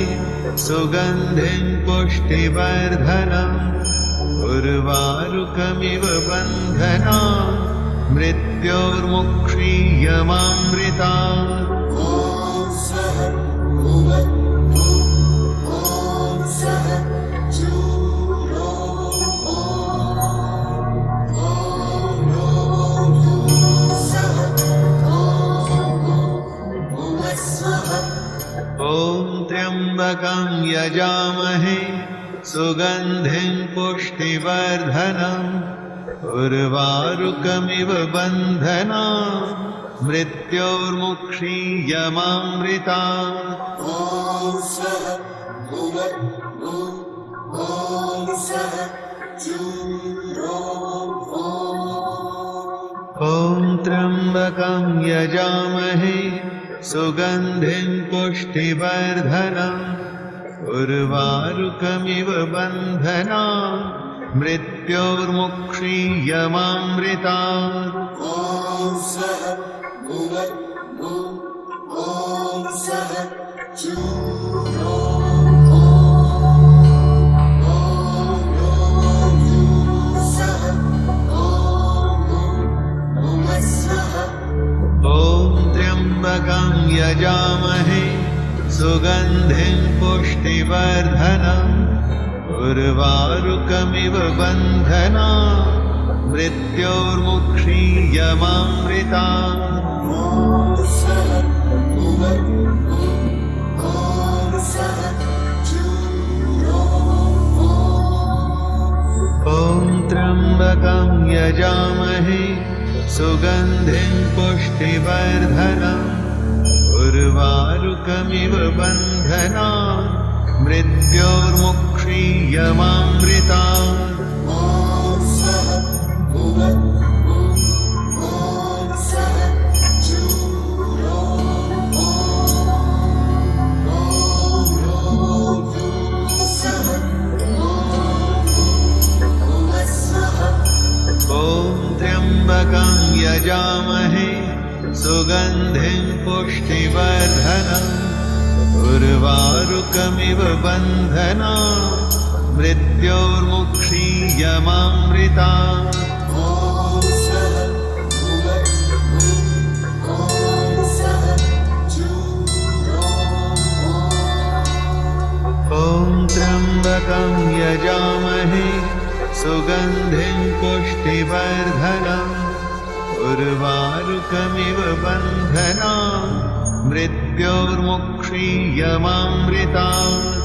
सुगन्धिं पुष्टिवर्धनम् उर्वारुकमिव बन्धनात् मृत्योर्मुक्षीयमामृतात् ॐ त्र्यम्बकं यजामहे सुगन्धिं पुष्टिवर्धनम् उर्वारुकमिव बन्धनात् मृत्योर्मुक्षीयमामृतात् ॐ त्र्यम्बकं यजामहे सुगन्धिं पुष्टिवर्धनम् उर्वारुकमिव बन्धनात् मृत्योर्मुक्षीयमामृतात् ॐ त्र्यम्बकं यजामहे सुगन्धिं पुष्टिवर्धनम् उर्वारुकमिव बन्धनात् मृत्योर्मुक्षीयमामृतात् ॐ त्र्यम्बकं यजामहे सुगन्धिं पुष्टिवर्धनम् उर्वारुकमिव बन्धनात् मृत्योर्मुक्षीयमामृतात् ॐ त्र्यम्बकं यजामहे सुगन्धिं पुष्टिवर्धनम् उर्वारुकमिव बन्धनात् मृत्योर्मुक्षीयमामृतात् ॐ त्र्यम्बकं यजामहे सुगन्धिं पुष्टिवर्धनम् उर्वारुकमिव बन्धनात् मृत्योर्मुक्षीयमामृतात्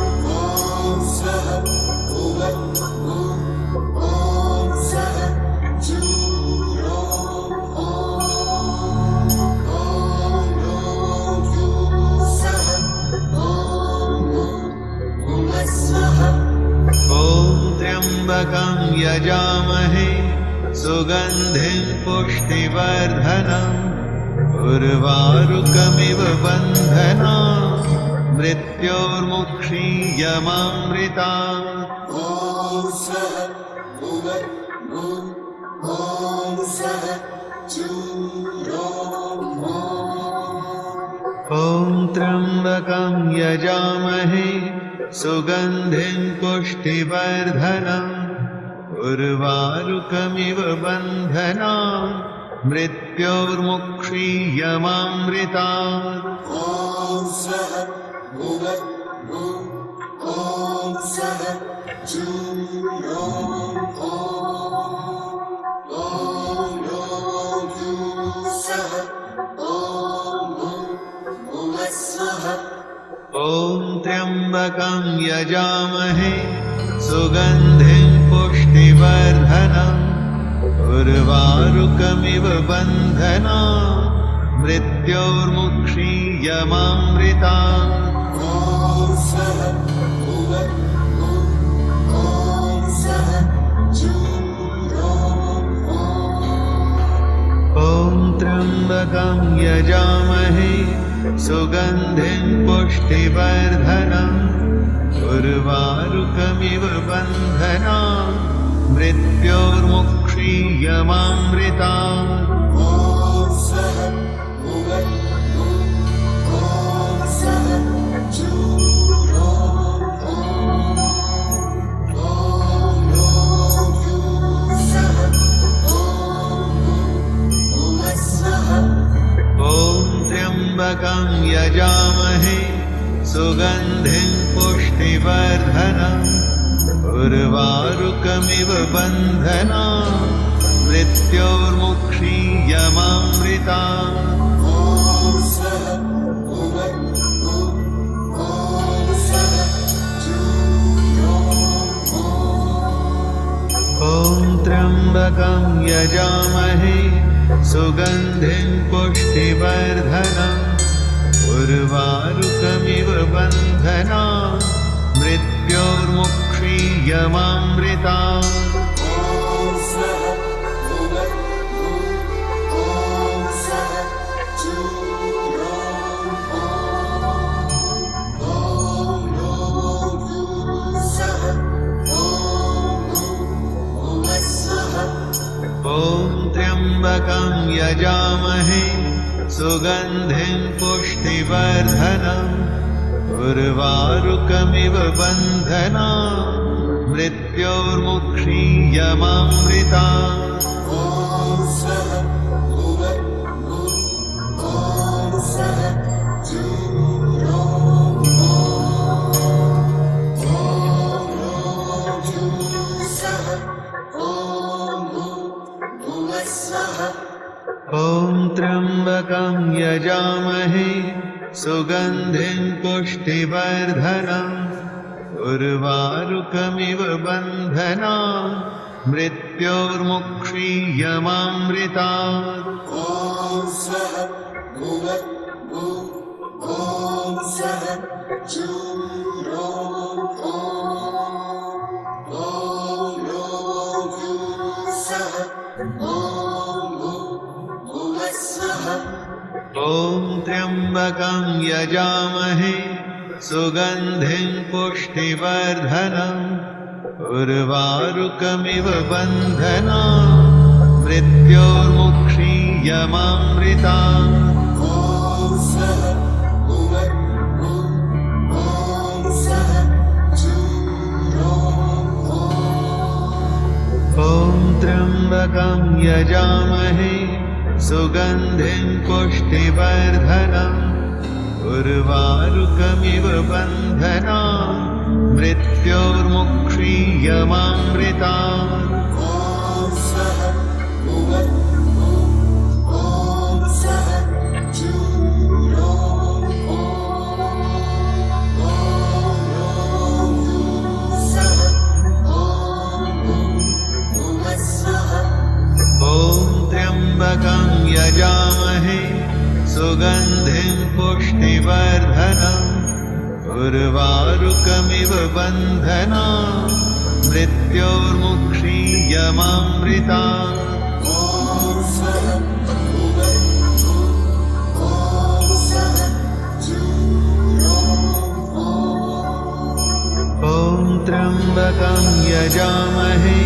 ॐ त्र्यम्बकं यजामहे सुगन्धिं पुष्टिवर्धनम् उर्वारुकमिव बन्धनात् मृत्योर्मुक्षीयमामृतात् ॐ त्र्यम्बकं यजामहे सुगन्धिं पुष्टिवर्धनम् उर्वारुकमिव बन्धनात् मृत्योर्मुक्षीयमामृतात् ॐ त्र्यम्बकं यजामहे सुगन्धिं पुष्टिवर्धनम् उर्वारुकमिव बन्धनात् मृत्योर्मुक्षीयमामृतात् ॐ त्र्यम्बकं यजामहे सुगन्धिं पुष्टिवर्धनम् उर्वारुकमिव बन्धनान् मृत्योर्मुक्षीयमामृतात् त्र्यम्बकं यजामहे सुगन्धिं पुष्टिवर्धनम् उर्वारुकमिव बन्धनान् मृत्योर्मुक्षीयमामृतात् त्र्यम्बकं यजामहे सुगन्धिं पुष्टिवर्धनम् उर्वारुकमिव बन्धनान् मृत्योर्मुक्षीयमामृतात् त्र्यम्बकं यजामहे सुगन्धिं पुष्टिवर्धनम् उर्वारुकमिव बन्धनान् मृत्योर्मुक्षीयमामृतात् त्र्यम्बकं यजामहे सुगन्धिं पुष्टिवर्धनम् उर्वारुकमिव बन्धनान् मृत्योर्मुक्षीयमामृतात् त्र्यम्बकं यजामहे सुगन्धिं पुष्टिवर्धनम् उर्वारुकमिव बन्धनान् मृत्योर्मुक्षीयमामृतात् त्र्यम्बकं यजामहे सुगन्धिं पुष्टिवर्धनम् उर्वारुकमिव बन्धनान् मृत्योर्मुक्षीयमामृतात् त्र्यम्बकं यजामहे सुगन्धिं पुष्टिवर्धनम् उर्वारुकमिव बन्धनान् मृत्योर्मुक्षीयमामृतात् त्र्यम्बकं यजामहे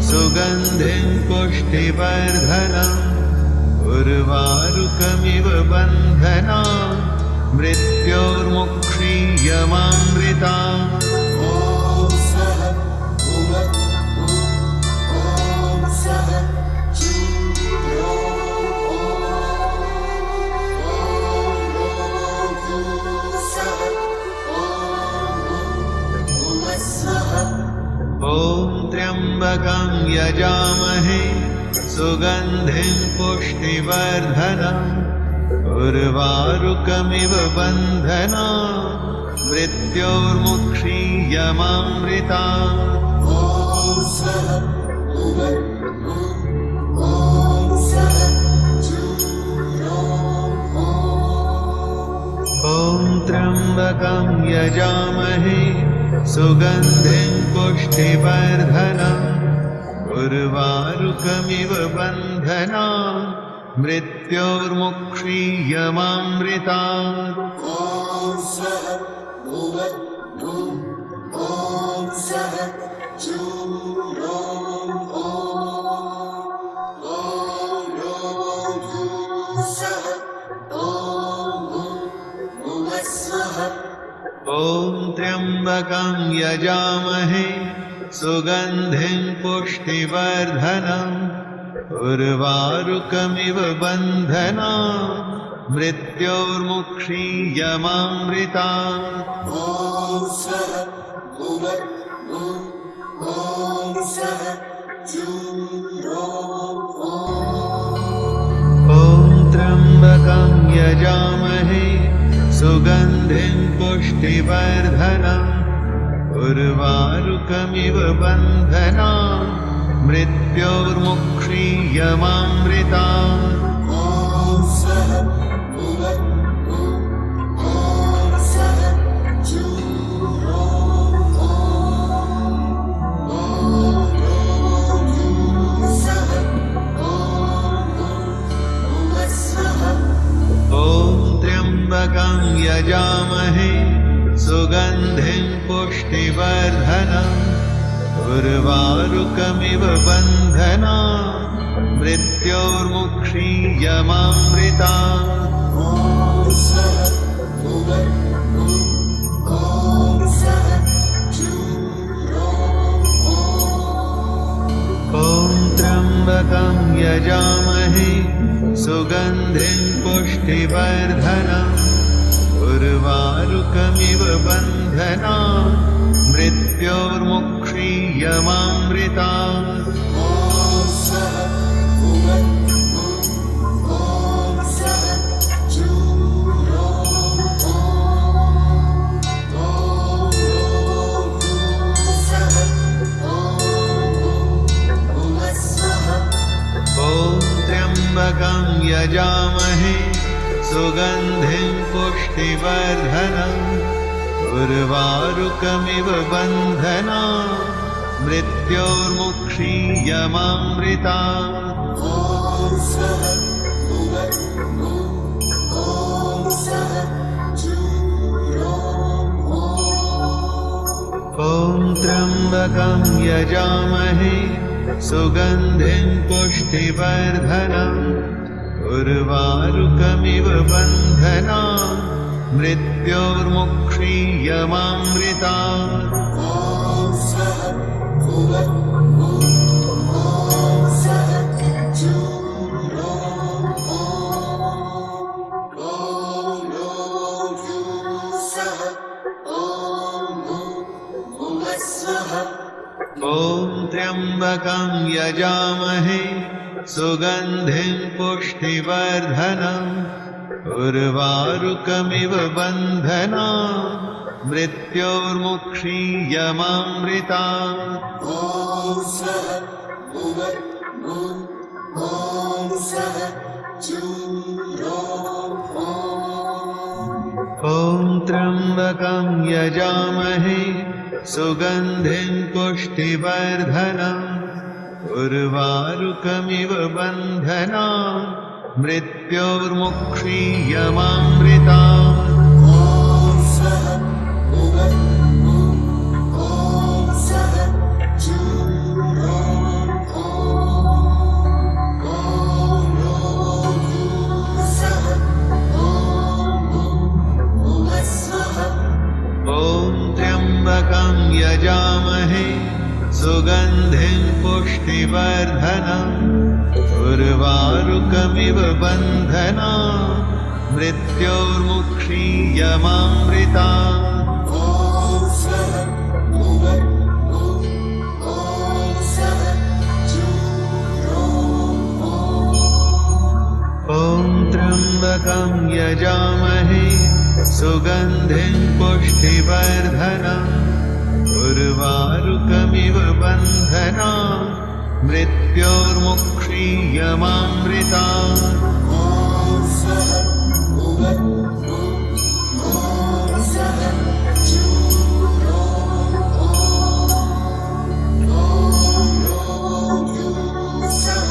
सुगन्धिं पुष्टिवर्धनम् उर्वारुकमिव बन्धनान् मृत्योर्मुक्षीयमामृतात् त्र्यम्बकं यजामहे सुगन्धिं पुष्टिवर्धनम् उर्वारुकमिव बन्धनान् मृत्योर्मुक्षीयमामृतात् त्र्यम्बकं यजामहे सुगन्धिं पुष्टिवर्धनम् उर्वारुकमिव बन्धनान् मृत्योर्मुक्षीयमामृतात् ॐ स्वः भुवद्भुः ॐ सः चूरों सः भुवस्वः ॐ त्र्यम्बकं यजामहे सुगन्धिं पुष्टिवर्धनम् उर्वारुकमिव बन्धनात् मृत्योर्मुक्षीयमामृतात् ॐ स्वः भुवद्भुः ॐ सः चूरों ॐ त्र्यम्बकं यजामहे सुगन्धिं पुष्टिवर्धनम् उर्वारुकमिव बन्धनात् मृत्योर्मुक्षीयमामृतात् ॐ स्वः भुवद्भुः ॐ सः चूरों सः भुवस्वः ॐ त्र्यम्बकं यजामहे सुगन्धिं पुष्टिवर्धनम् उर्वारुकमिव बन्धनात् मृत्योर्मुक्षीयमामृतात् ॐ स्वः भुवद्भुः ॐ सः चूरों ॐ त्र्यम्बकं यजामहे सुगन्धिं पुष्टिवर्धनम् उर्वारुकमिव बन्धनात् मृत्योर्मुक्षीयमामृतात् ॐ स्वः भुवद्भुः ॐ सः चूरों सः भुवस्वः ॐ त्र्यम्बकं यजामहे सुगन्धिं पुष्टिवर्धनम् उर्वारुकमिव बन्धनात् मृत्योर्मुक्षीयमामृतात् ॐ स्वः भुवद्भुः ॐ सः चूरों ॐ त्र्यम्बकं यजामहे सुगन्धिं पुष्टिवर्धनम् उर्वारुकमिव बन्धनात् मृत्योर्मुक्षीयमामृतात् ॐ स्वः भुवद्भुः ॐ सः चूरों सः भुवस्वः ॐ त्र्यम्बकं यजामहे सुगन्धिं पुष्टिवर्धनम् उर्वारुकमिव बन्धनात् मृत्योर्मुक्षीयमामृतात् ॐ स्वः भुवद्भुः ॐ सः चूरों ॐ त्र्यम्बकं यजामहे सुगन्धिं पुष्टिवर्धनम् उर्वारुकमिव बन्धनात् मृत्योर्मुक्षीयमामृतात् ॐ स्वः भुवद्भुः ॐ सः चूरों सः भुवस्वः ॐ त्र्यम्बकं यजामहे सुगन्धिं पुष्टिवर्धनम् उर्वारुकमिव बन्धनात् मृत्योर्मुक्षीयमामृतात् ॐ स्वः भुवद्भुः ॐ सः चूरों ॐ त्र्यम्बकं यजामहे सुगन्धिं पुष्टिवर्धनम् उर्वारुकमिव बन्धनात् मृत्योर्मुक्षीयमामृतात् ॐ स्वः भुवद्भुः ॐ सः चूरों सः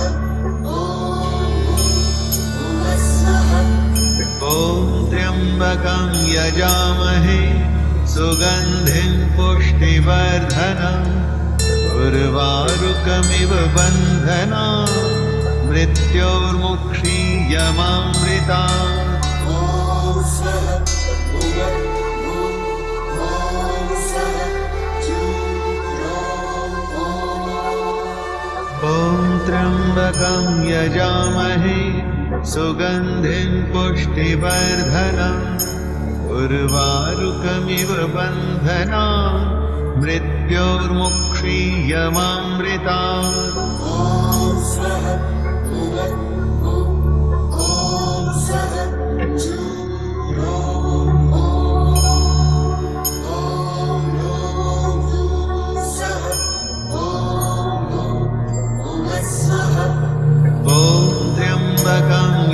सुगन्धिं पुष्टिवर्धनम् उर्वारुकमिव बन्धनान् मृत्योर्मुक्षीयमामृतात् ॐ त्र्यम्बकं यजामहे सुगन्धिं पुष्टिवर्धनम् उर्वारुकमिव बन्धनान् मृत्योर्मुक्षीयमामृतात्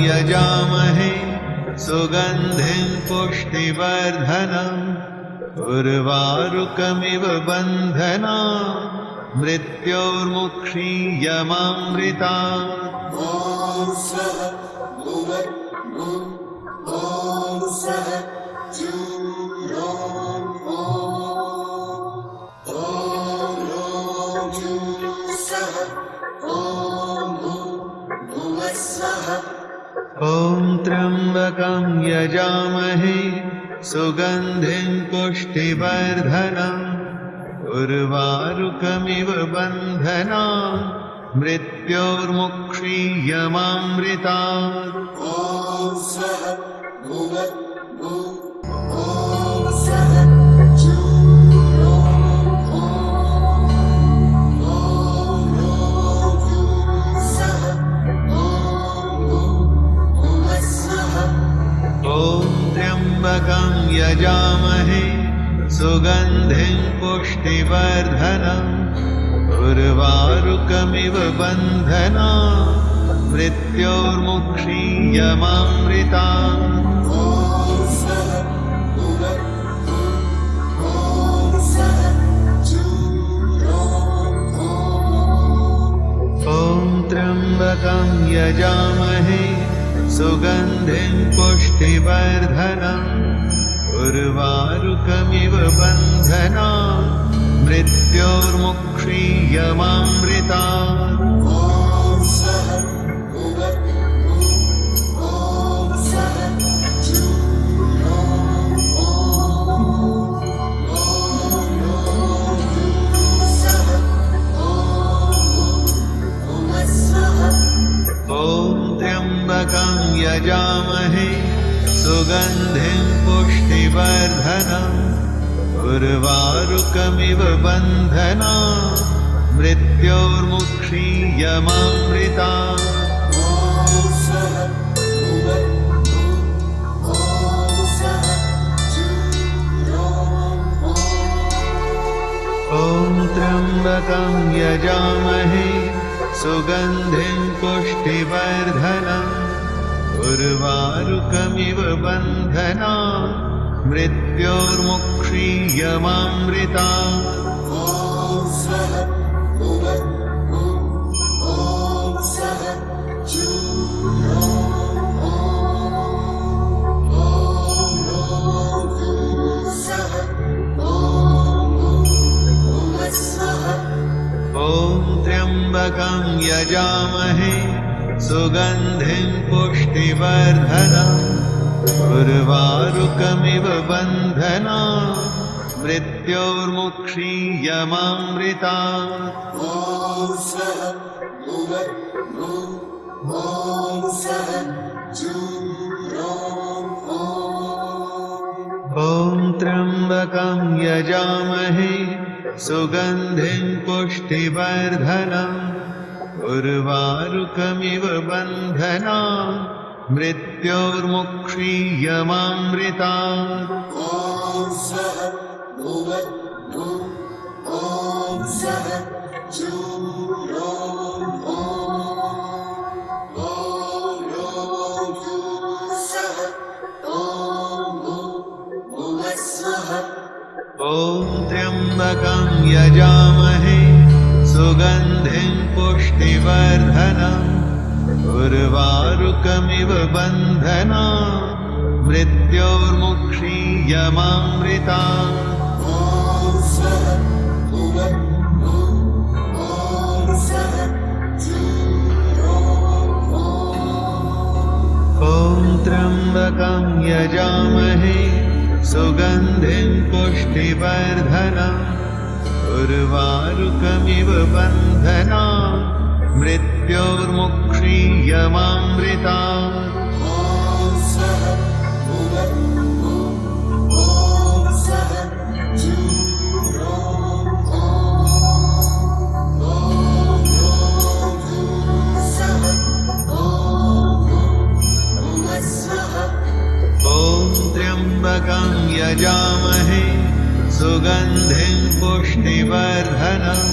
यजामहे सुगन्धिं पुष्टिवर्धनम् उर्वारुकमिव बन्धनान् मृत्योर्मुक्षीयमामृतात् ॐ त्र्यम्बकं यजामहे सुगन्धिं पुष्टिवर्धनम् उर्वारुकमिव बन्धनान् मृत्योर्मुक्षीयमामृतात् यजामहे सुगन्धिं पुष्टिवर्धनम् उर्वारुकमिव बन्धनान् मृत्योर्मुक्षीयमामृतात् ॐ त्र्यम्बकं यजामहे सुगन्धिं पुष्टिवर्धनम् उर्वारुकमिव बन्धनान् मृत्योर्मुक्षीयमामृतात् ॐ त्र्यम्बकं यजामहे सुगन्धिं पुष्टिवर्धनम् उर्वारुकमिव बन्धनान् मृत्योर्मुक्षीयमामृतात् ॐ त्र्यम्बकं यजामहे सुगन्धिं पुष्टिवर्धनम् उर्वारुकमिव बन्धनान् मृत्योर्मुक्षीयमामृतात् ॐ त्र्यम्बकं यजामहे सुगन्धिं पुष्टिवर्धनम् उर्वारुकमिव बन्धनान् मृत्योर्मुक्षीयमामृतात् ॐ त्र्यम्बकं यजामहे सुगन्धिं पुष्टिवर्धनम् उर्वारुकमिव बन्धनान् मृत्योर्मुक्षीयमामृतात् ॐ त्र्यम्बकं यजामहे सुगन्धिं पुष्टिवर्धनम् उर्वारुकमिव बन्धनान् मृत्योर्मुक्षीयमामृतात् त्र्यम्बकं यजामहे सुगन्धिं पुष्टिवर्धनम् उर्वारुकमिव बन्धनान् मृत्योर्मुक्षीयमामृतात् त्र्यम्बकं यजामहे सुगन्धिं पुष्टिवर्धनम्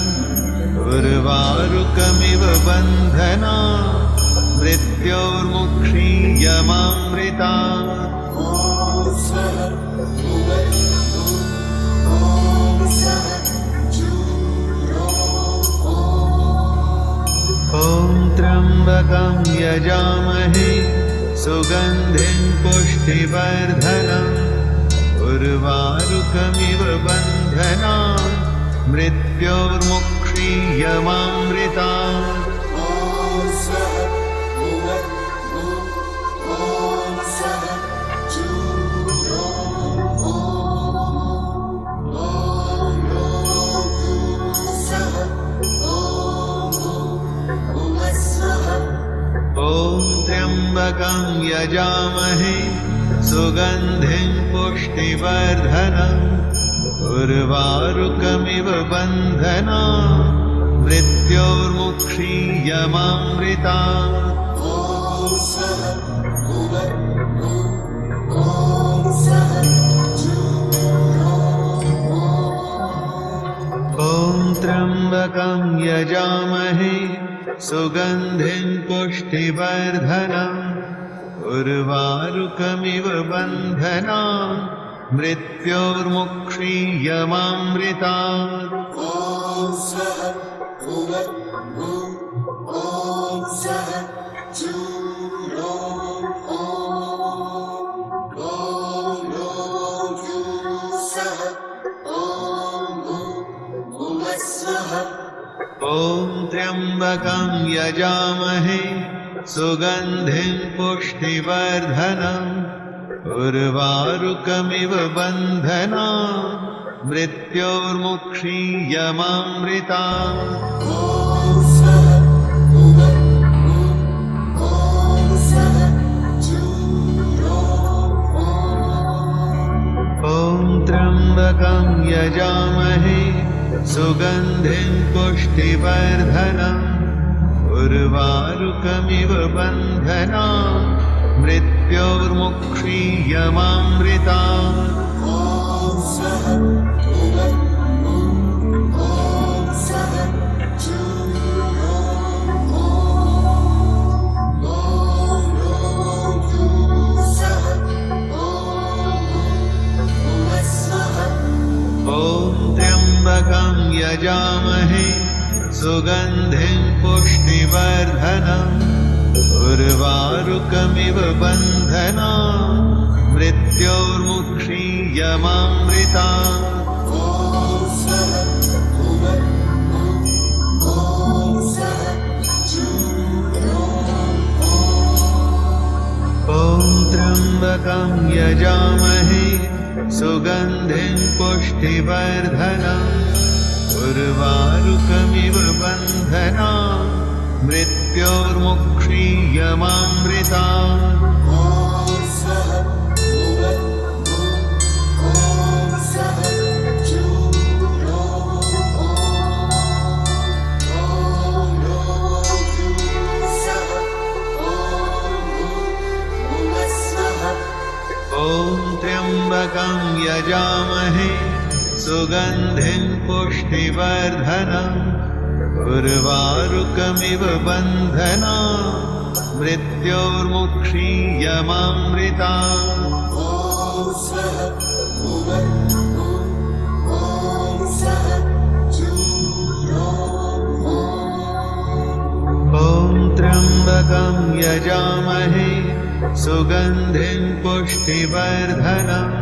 उर्वारुकमिव बन्धनान् मृत्योर्मुक्षीयमामृतात् ॐ त्र्यम्बकं यजामहे सुगन्धिं पुष्टिवर्धनम् उर्वारुकमिव बन्धनान् मृत्योर्मुक्षीयमामृतात् त्र्यम्बकं यजामहे सुगन्धिं पुष्टिवर्धनम् उर्वारुकमिव बन्धनान् मृत्योर्मुक्षीयमामृतात् ॐ त्र्यम्बकं यजामहे सुगन्धिं पुष्टिवर्धनम् उर्वारुकमिव बन्धनान् मृत्योर्मुक्षीयमामृतात् ॐ त्र्यम्बकं यजामहे सुगन्धिं पुष्टिवर्धनम् उर्वारुकमिव बन्धनान् मृत्योर्मुक्षीयमामृतात् ॐ त्र्यम्बकं यजामहे सुगन्धिं पुष्टिवर्धनम् उर्वारुकमिव बन्धनान् मृत्योर्मुक्षीयमामृतात् ॐ त्र्यम्बकं यजामहे सुगन्धिं पुष्टिवर्धनम् उर्वारुकमिव बन्धनान् मृत्योर्मुक्षीयमामृतात् ॐ त्र्यम्बकं यजामहे सुगन्धिं पुष्टिवर्धनम् उर्वारुकमिव बन्धनान् मृत्योर्मुक्षीयमामृतात् ॐ त्र्यम्बकं यजामहे सुगन्धिं पुष्टिवर्धनम् उर्वारुकमिव बन्धनान् मृत्योर्मुक्षीयमामृतात् ॐ त्र्यम्बकं यजामहे सुगन्धिं पुष्टिवर्धनम्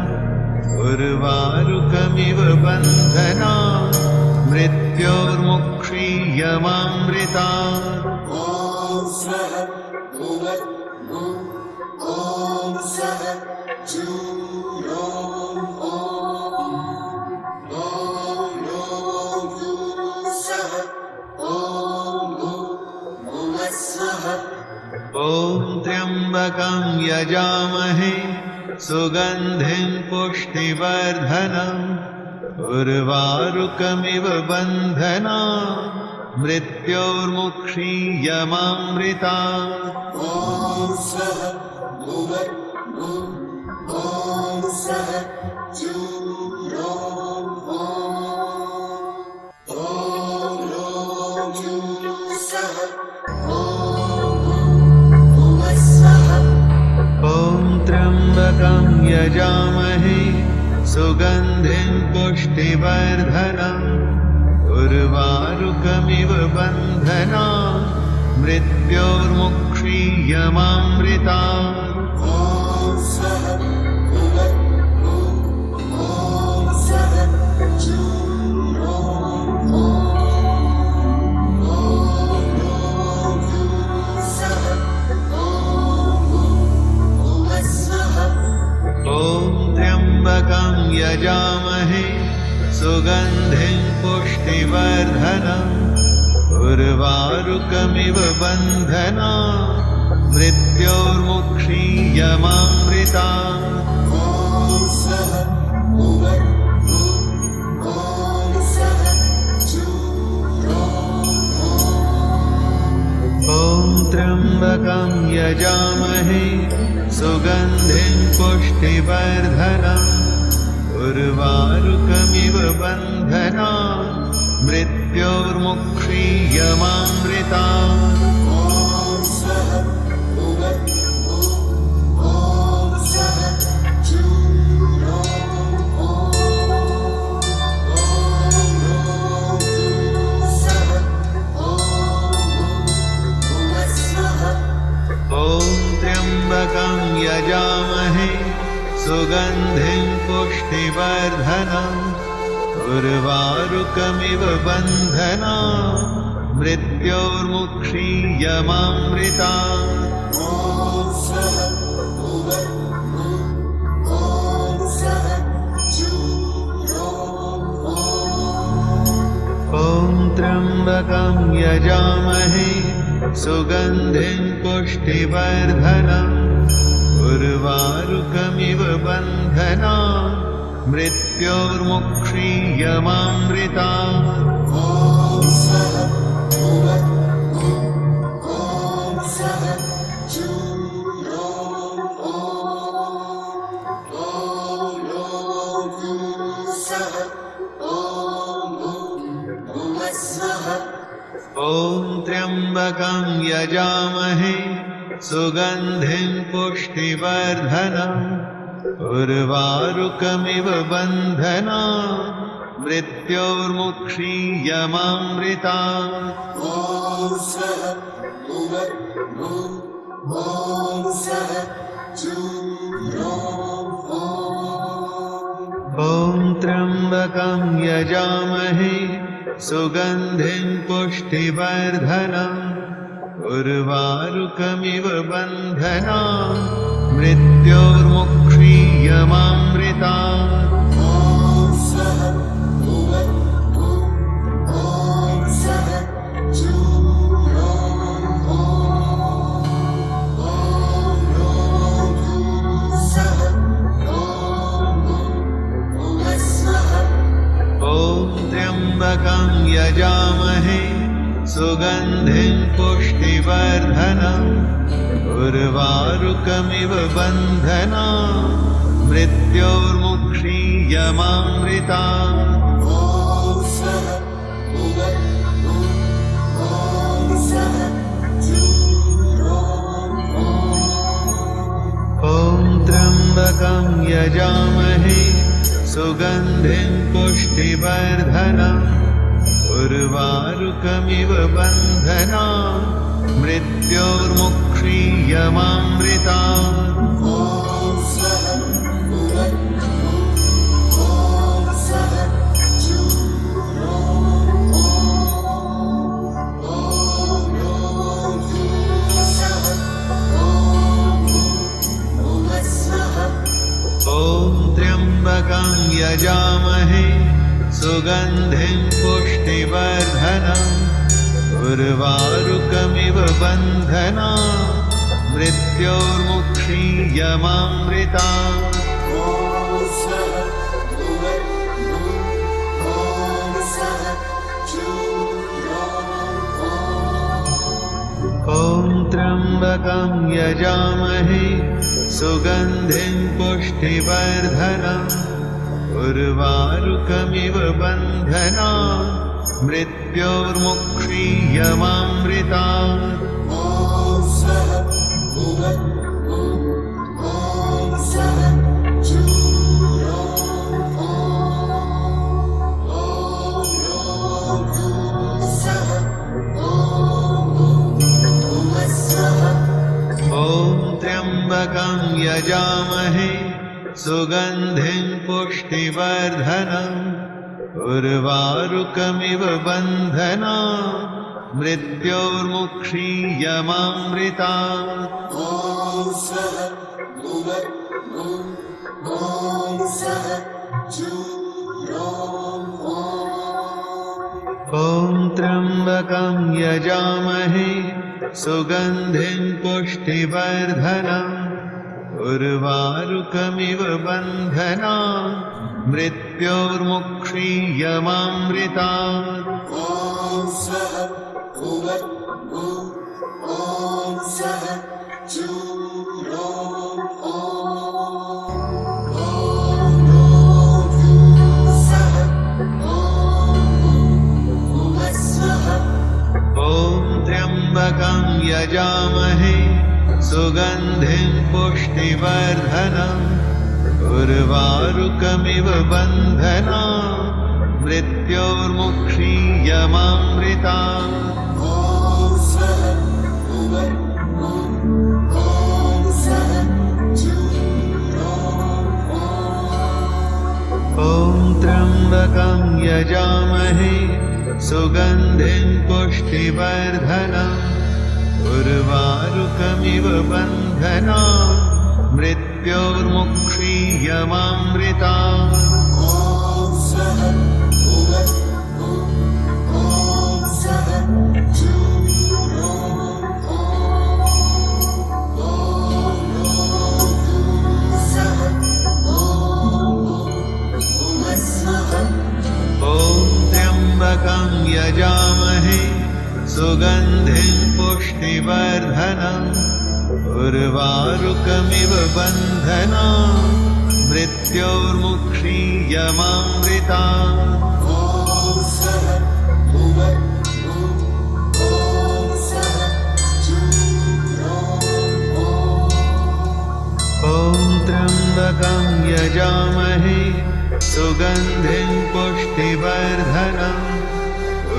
उर्वारुकमिव बन्धनान् मृत्योर्मुक्षीयमामृतात् त्र्यम्बकं यजामहे सुगन्धिं पुष्टिवर्धनम् उर्वारुकमिव बन्धनान् मृत्योर्मुक्षीयमामृतात्। ॐ सः भुवद्भुः ॐ सः जुरो ॐ रो जुसः ॐ भुवस्सः। ॐ त्र्यम्बकं यजामहे सुगन्धिं पुष्टिवर्धनम् उर्वारुकमिव बन्धनान् मृत्योर्मुक्षीयमामृतात्। ॐ सः भुवद्भुः ॐ सः जुरो ॐ रो जुसः ॐ भुवस्सः। ॐ त्र्यम्बकं यजामहे सुगन्धिं पुष्टिवर्धनम् उर्वारुकमिव बन्धनान् मृत्योर्मुक्षीयमामृतात्। ॐ सः भुवद्भुः ॐ सः जुरो ॐ त्र्यम्बकं यजामहे सुगन्धिं पुष्टिवर्धनम् उर्वारुकमिव बन्धनान् मृत्योर्मुक्षीयमामृतात्। ॐ सः भुवद्भुः ॐ सः जुरो ॐ रो जुसः ॐ भुवस्सः। ॐ त्र्यम्बकं यजामहे सुगन्धिं पुष्टिवर्धनम् उर्वारुकमिव बन्धनान् मृत्योर्मुक्षीयमामृतात्। ॐ सः भुवद्भुः ॐ सः जुरो ॐ त्र्यम्बकं यजामहे सुगन्धिं पुष्टिवर्धनम् उर्वारुकमिव बन्धनान् मृत्योर्मुक्षीयमामृतात्। ॐ सः भुवद्भुः ॐ सः जुरो ॐ रो जुसः ॐ भुवस्सः। ॐ त्र्यम्बकं यजामहे सुगन्धिं पुष्टिवर्धनम् उर्वारुकमिव बन्धनान् मृत्योर्मुक्षीयमामृतात्। ॐ सः भुवद्भुः ॐ सः जुरो ॐ त्र्यम्बकं यजामहे सुगन्धिं पुष्टिवर्धनम् उर्वारुकमिव बन्धनान् मृत्योर्मुक्षीयमामृतात्। ॐ सः भुवद्भुः ॐ सः जुरो ॐ रो जुसः ॐ भुवस्सः। ॐ त्र्यम्बकं यजामहे सुगन्धिं पुष्टिवर्धनम् उर्वारुकमिव बन्धनान् मृत्योर्मुक्षीयमामृतात्। ॐ सः भुवद्भुः ॐ सः जुरो ॐ त्र्यम्बकं यजामहे सुगन्धिं पुष्टिवर्धनम् उर्वारुकमिव बन्धनान् मृत्योर्मुक्षीयमामृतात्। ॐ सः भुवद्भुः ॐ सः जुरो ॐ रो जुसः ॐ भुवस्सः। ॐ त्र्यम्बकं यजामहे सुगन्धिं पुष्टिवर्धनम् उर्वारुकमिव बन्धनान् मृत्योर्मुक्षीयमामृतात् ॐ त्र्यम्बकं यजामहे सुगन्धिं पुष्टिवर्धनम् उर्वारुकमिव बन्धनात् मृत्योर्मुक्षीयमामृतात् त्र्यम्बकं यजामहे सुगन्धिं पुष्टिवर्धनम् उर्वारुकमिव बन्धनात् मृत्योर्मुक्षीयमामृतात् ॐ त्र्यम्बकं यजामहे सुगन्धिं पुष्टिवर्धनम् उर्वारुकमिव बन्धनात् मृत्योर्मुक्षीयमामृतात् त्र्यम्बकं यजामहे सुगन्धिं पुष्टिवर्धनम् उर्वारुकमिव बन्धनात् मृत्योर्मुक्षीयमामृतात् ॐ त्र्यम्बकं यजामहे सुगन्धिं पुष्टिवर्धनम् उर्वारुकमिव बन्धनात् मृत्योर्मुक्षीयमामृतात् त्र्यम्बकं यजामहे सुगन्धिं पुष्टिवर्धनम् उर्वारुकमिव बन्धनात् मृत्योर्मुक्षीयमामृतात् ॐ त्र्यम्बकं यजामहे सुगन्धिं पुष्टिवर्धनम्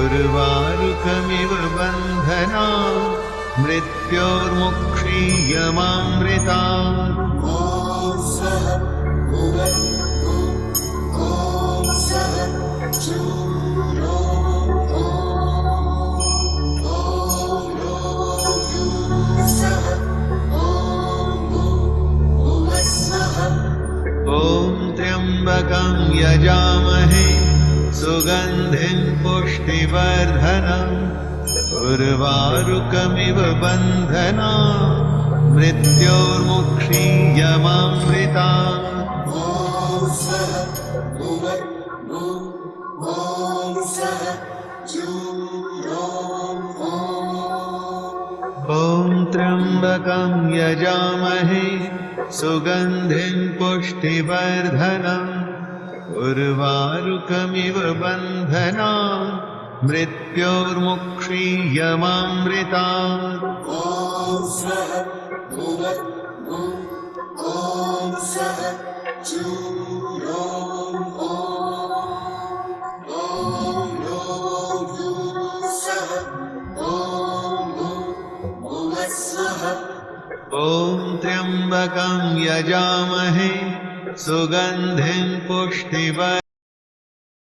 उर्वारुकमिव बन्धनात् मृत्योर्मुक्षीयमामृतात् त्र्यम्बकं यजामहे सुगन्धिं पुष्टिवर्धनम् उर्वारुकमिव बन्धनात् मृत्योर्मुक्षीयमामृतात् ॐ त्र्यम्बकं यजामहे सुगन्धिं पुष्टिवर्धनम् उर्वारुकमिव बन्धनात् मृत्योर्मुक्षीयमामृतात् ॐ त्र्यम्बकं यजामहे सुगन्धिं पुष्टिवर्धनम्